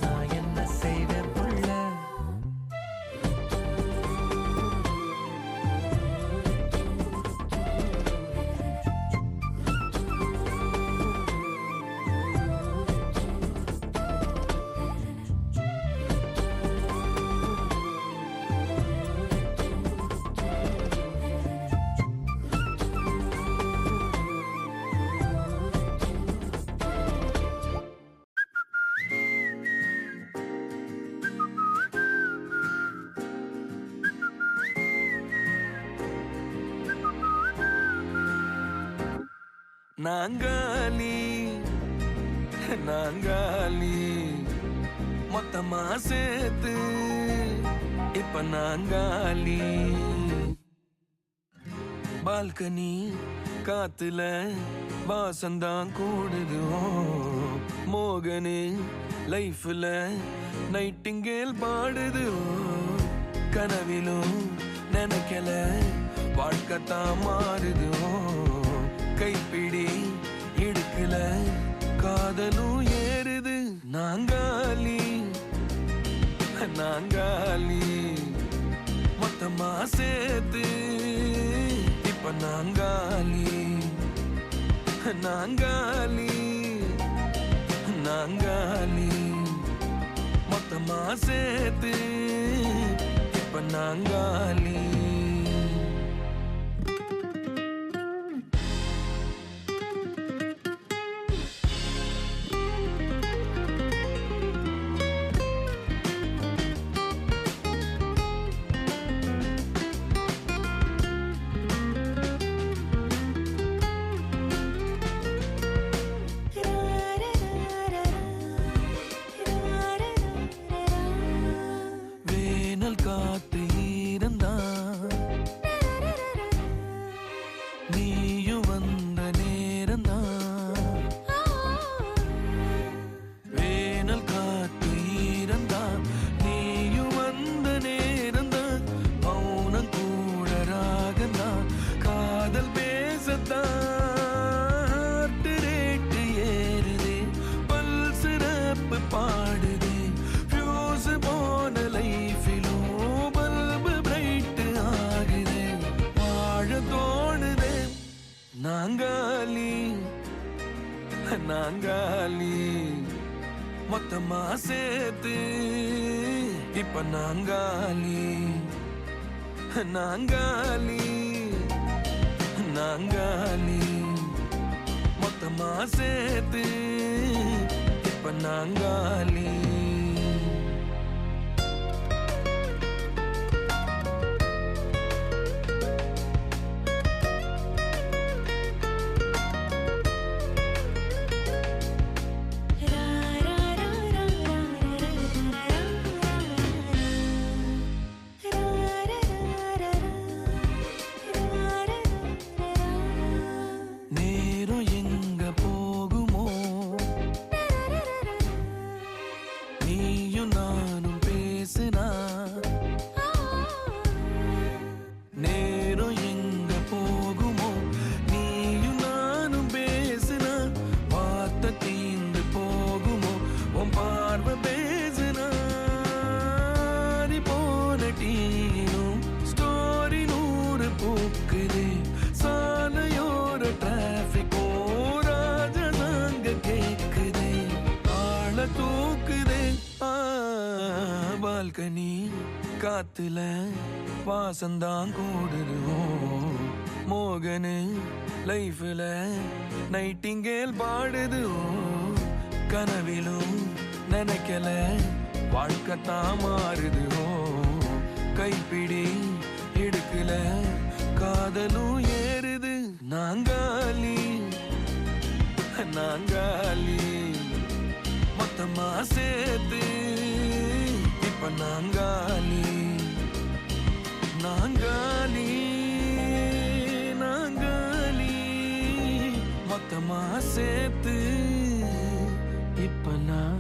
நான் என்ன செய்வேன் புள்ள
நாங்காலி நாங்காலி மொத்தமா சேர்த்து இப்ப நாங்காலி பால்கனி காத்துல வாசந்தான் கூடுது மோகனு லைஃப்ல நைட்டிங்கேல் பாடுது கனவிலும் நினைக்கல வாழ்க்கத்தான் மாறுது கைப்பிடி இடுக்கல காதலும் ஏறுது நாங்காலி நாங்காலி மொத்தமா சேர்த்து இப்ப நாங்காலி நாங்காலி நாங்காலி மொத்தமா சேர்த்து இப்ப நாங்காலி காத்து இருந்தா நீயும் வந்த நேரந்தா வேனல் காத்து இருந்தா நீயும் வந்த நேரந்தா மௌனம் கூட ராகந்தா காதல் பேசத்தான் ரேட்டு ஏறுதே பல் சிறப்பு பாடுதே ஃபியூஸ் போன லைஃபிலும் நாங்காலி நாங்காலி மொத்தமா சேர்த்து இப்ப நாங்காலி நாங்காலி நாங்காலி மொத்தமா சேர்த்து இப்ப நாங்காலி பால்கனி காத்துல வாசந்தான் கூடுது மோகனு லைஃப்ல நைட்டிங்கேல் பாடுது கனவிலும் நினைக்கல வாழ்க்கத்தான் மாறுது கைப்பிடி இடுக்கல காதலும் ஏறுது நாங்காலி நாங்காலி மொத்தமா சேர்த்து இப்ப நாங்காலி நாங்காலி நாங்காலி மொத்தமா சேர்த்து இப்ப நான்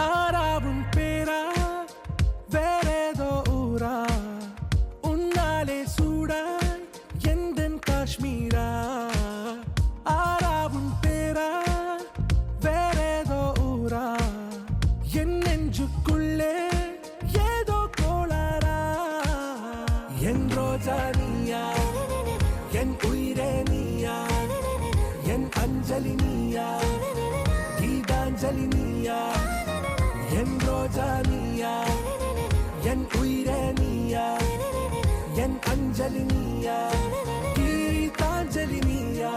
ஆறாவும் பேரா வேறேதோ ஊரா உன்னாலே சூடாய் எந்தன் காஷ்மீரா ஆறாவும் பேரா வேறேதோ ஊரா என் நெஞ்சுக்குள்ளே ஏதோ கோளாரா என் ரோஜா நீயா என் உயிரே நீயா என் அஞ்சலி நீயா கீதாஞ்சலி நீயா என் ரோஜா நீயா என் உயிரே நீ
அஞ்சலி நீயா கீதாஞ்சலி நீயா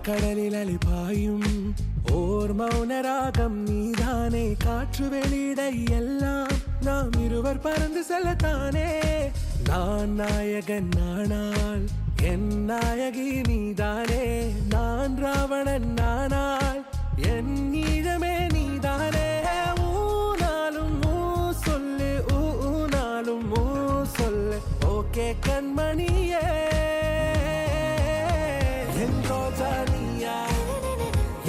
கடலில் அலிபாயும் ஓர் மௌனராகம் நீதானே காற்று வெளியிட எல்லாம் நாம் இருவர் பறந்து செல்லத்தானே நான் நாயகன் நானால் என் நாயகி நீதானே நான் ராவணன் நானால் என் ஈழமே நீதானே ஊனாலும் ஊ சொல்லு ஊனாலும் ஊ சொல்லு ஓகே கண்மணியே என் ரோஜா நீயா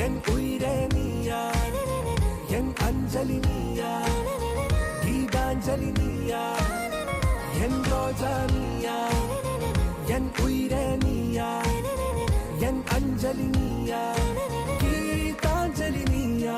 என் உயிரே நீயா என் அஞ்சலி நீயா கீதாஞ்சலி நீயா என் ரோஜா நீயா என் உயிரே நீயா என் அஞ்சலி நீயா கீதாஞ்சலி நீயா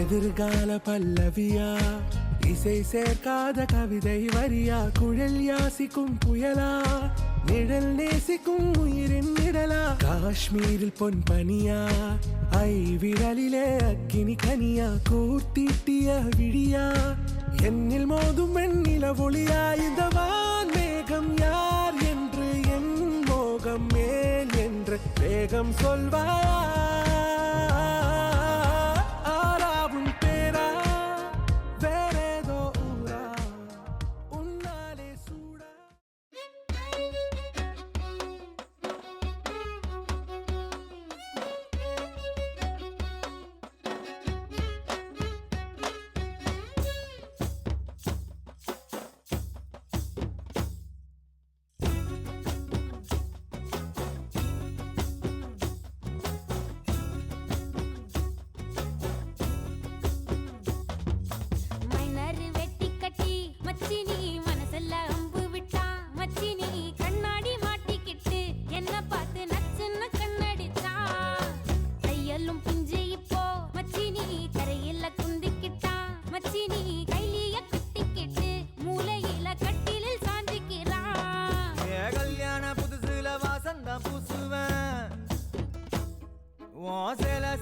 எதிர்கால பல்லவியா இசை சேர்க்காத கவிதை வரியா குழல் யாசிக்கும் புயலா நிழல் நேசிக்கும் உயிரின் நிழலா காஷ்மீரில் பொன் பனியா ஐ விரலிலே அக்கினி கனியா கூர்த்திட்டிய விழியா என்னில் மோதும் வெண்ணில ஒளியா இந்த வான் மேகம் யார் என்று என் மோகம் மேல் என்று வேகம் சொல்வாயா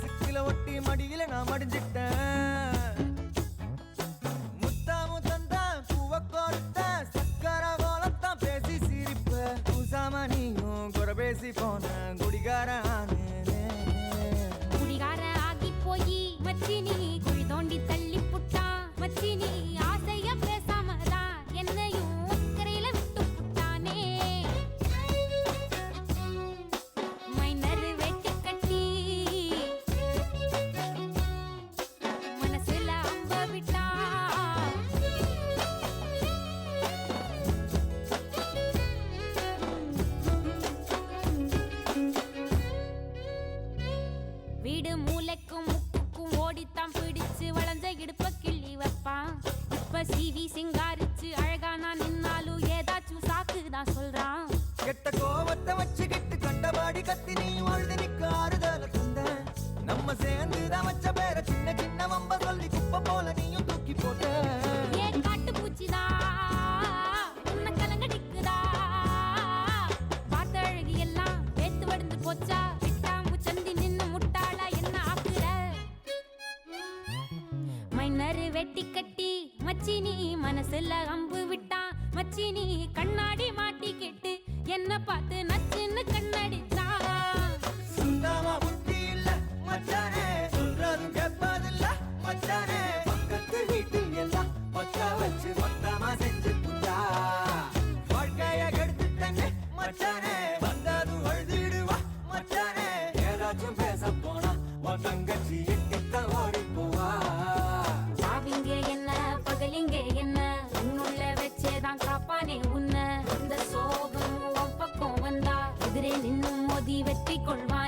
சிக்கில ஒட்டி மடியில நான் மடிஞ்சிட்டேன் முத்தாமு தந்தா பூவ கொடுத்த சக்கர கோலத்தான் பேசி சிரிப்ப பூசாம நீயும் குறை பேசி போன குடிகார
குடிகார ஆகி போய் மச்சினி குழி தோண்டி தள்ளி புட்டா மச்சினி ஆசைய பேசாமதான் என்னையும் அக்கறையில விட்டு புட்டானே மைனர் வெட்டி கட்டி மனசுல அம்ப விட்டா வீடு மூளைக்கும் முக்குக்கும் ஓடித்தான் பிடிச்சு வளைஞ்ச இடுப்ப கிள்ளி வைப்பான் இப்ப சீவி சிங்காரிச்சு அழகா நான் நின்னாலும் ஏதாச்சும் சாக்குதான் சொல்றான்
கெட்ட கோவத்தை வச்சுக்கிட்டு கண்டபாடி கத்தி நீ வாழ்ந்து நிக்க ஆறுதல தந்த நம்ம சேர்ந்துதான் வச்ச பேர சின்ன சின்ன வம்ப சொல்லி குப்பை போல நீயும் தூக்கி போட்ட
ஏன் காட்டு பூச்சிதா உன்னை கலங்கடிக்குதா பார்த்த அழகி எல்லாம் வேத்து வடிந்து போச்சா விட்டாம்பு சந்தி நின்னு முட்டாளா என்ன ஆக்குற மைனர் வெட்டி கட்டி மச்சினி மனசுல அம்பு விட்டான் மச்சினி கண்ணாடி மாட்டிக்கிட்டு என்ன பார்த்து நச்சுன்னு கண்ணடிச்சான்
சுத்தமா புத்தி இல்ல மச்சானே சொல்றதும் கேட்பதில்ல மச்சானே பக்கத்து வீட்டில் எல்லாம் பச்சா வச்சு மொத்தமா செஞ்சு புட்டா வாழ்க்கைய கெடுத்துட்டேன்னு மச்சானே வந்ததும் அழுதிடுவா மச்சானே ஏதாச்சும் பேச போனா உன் தங்கச்சி
மோதி வெற்றி கொள்வாய்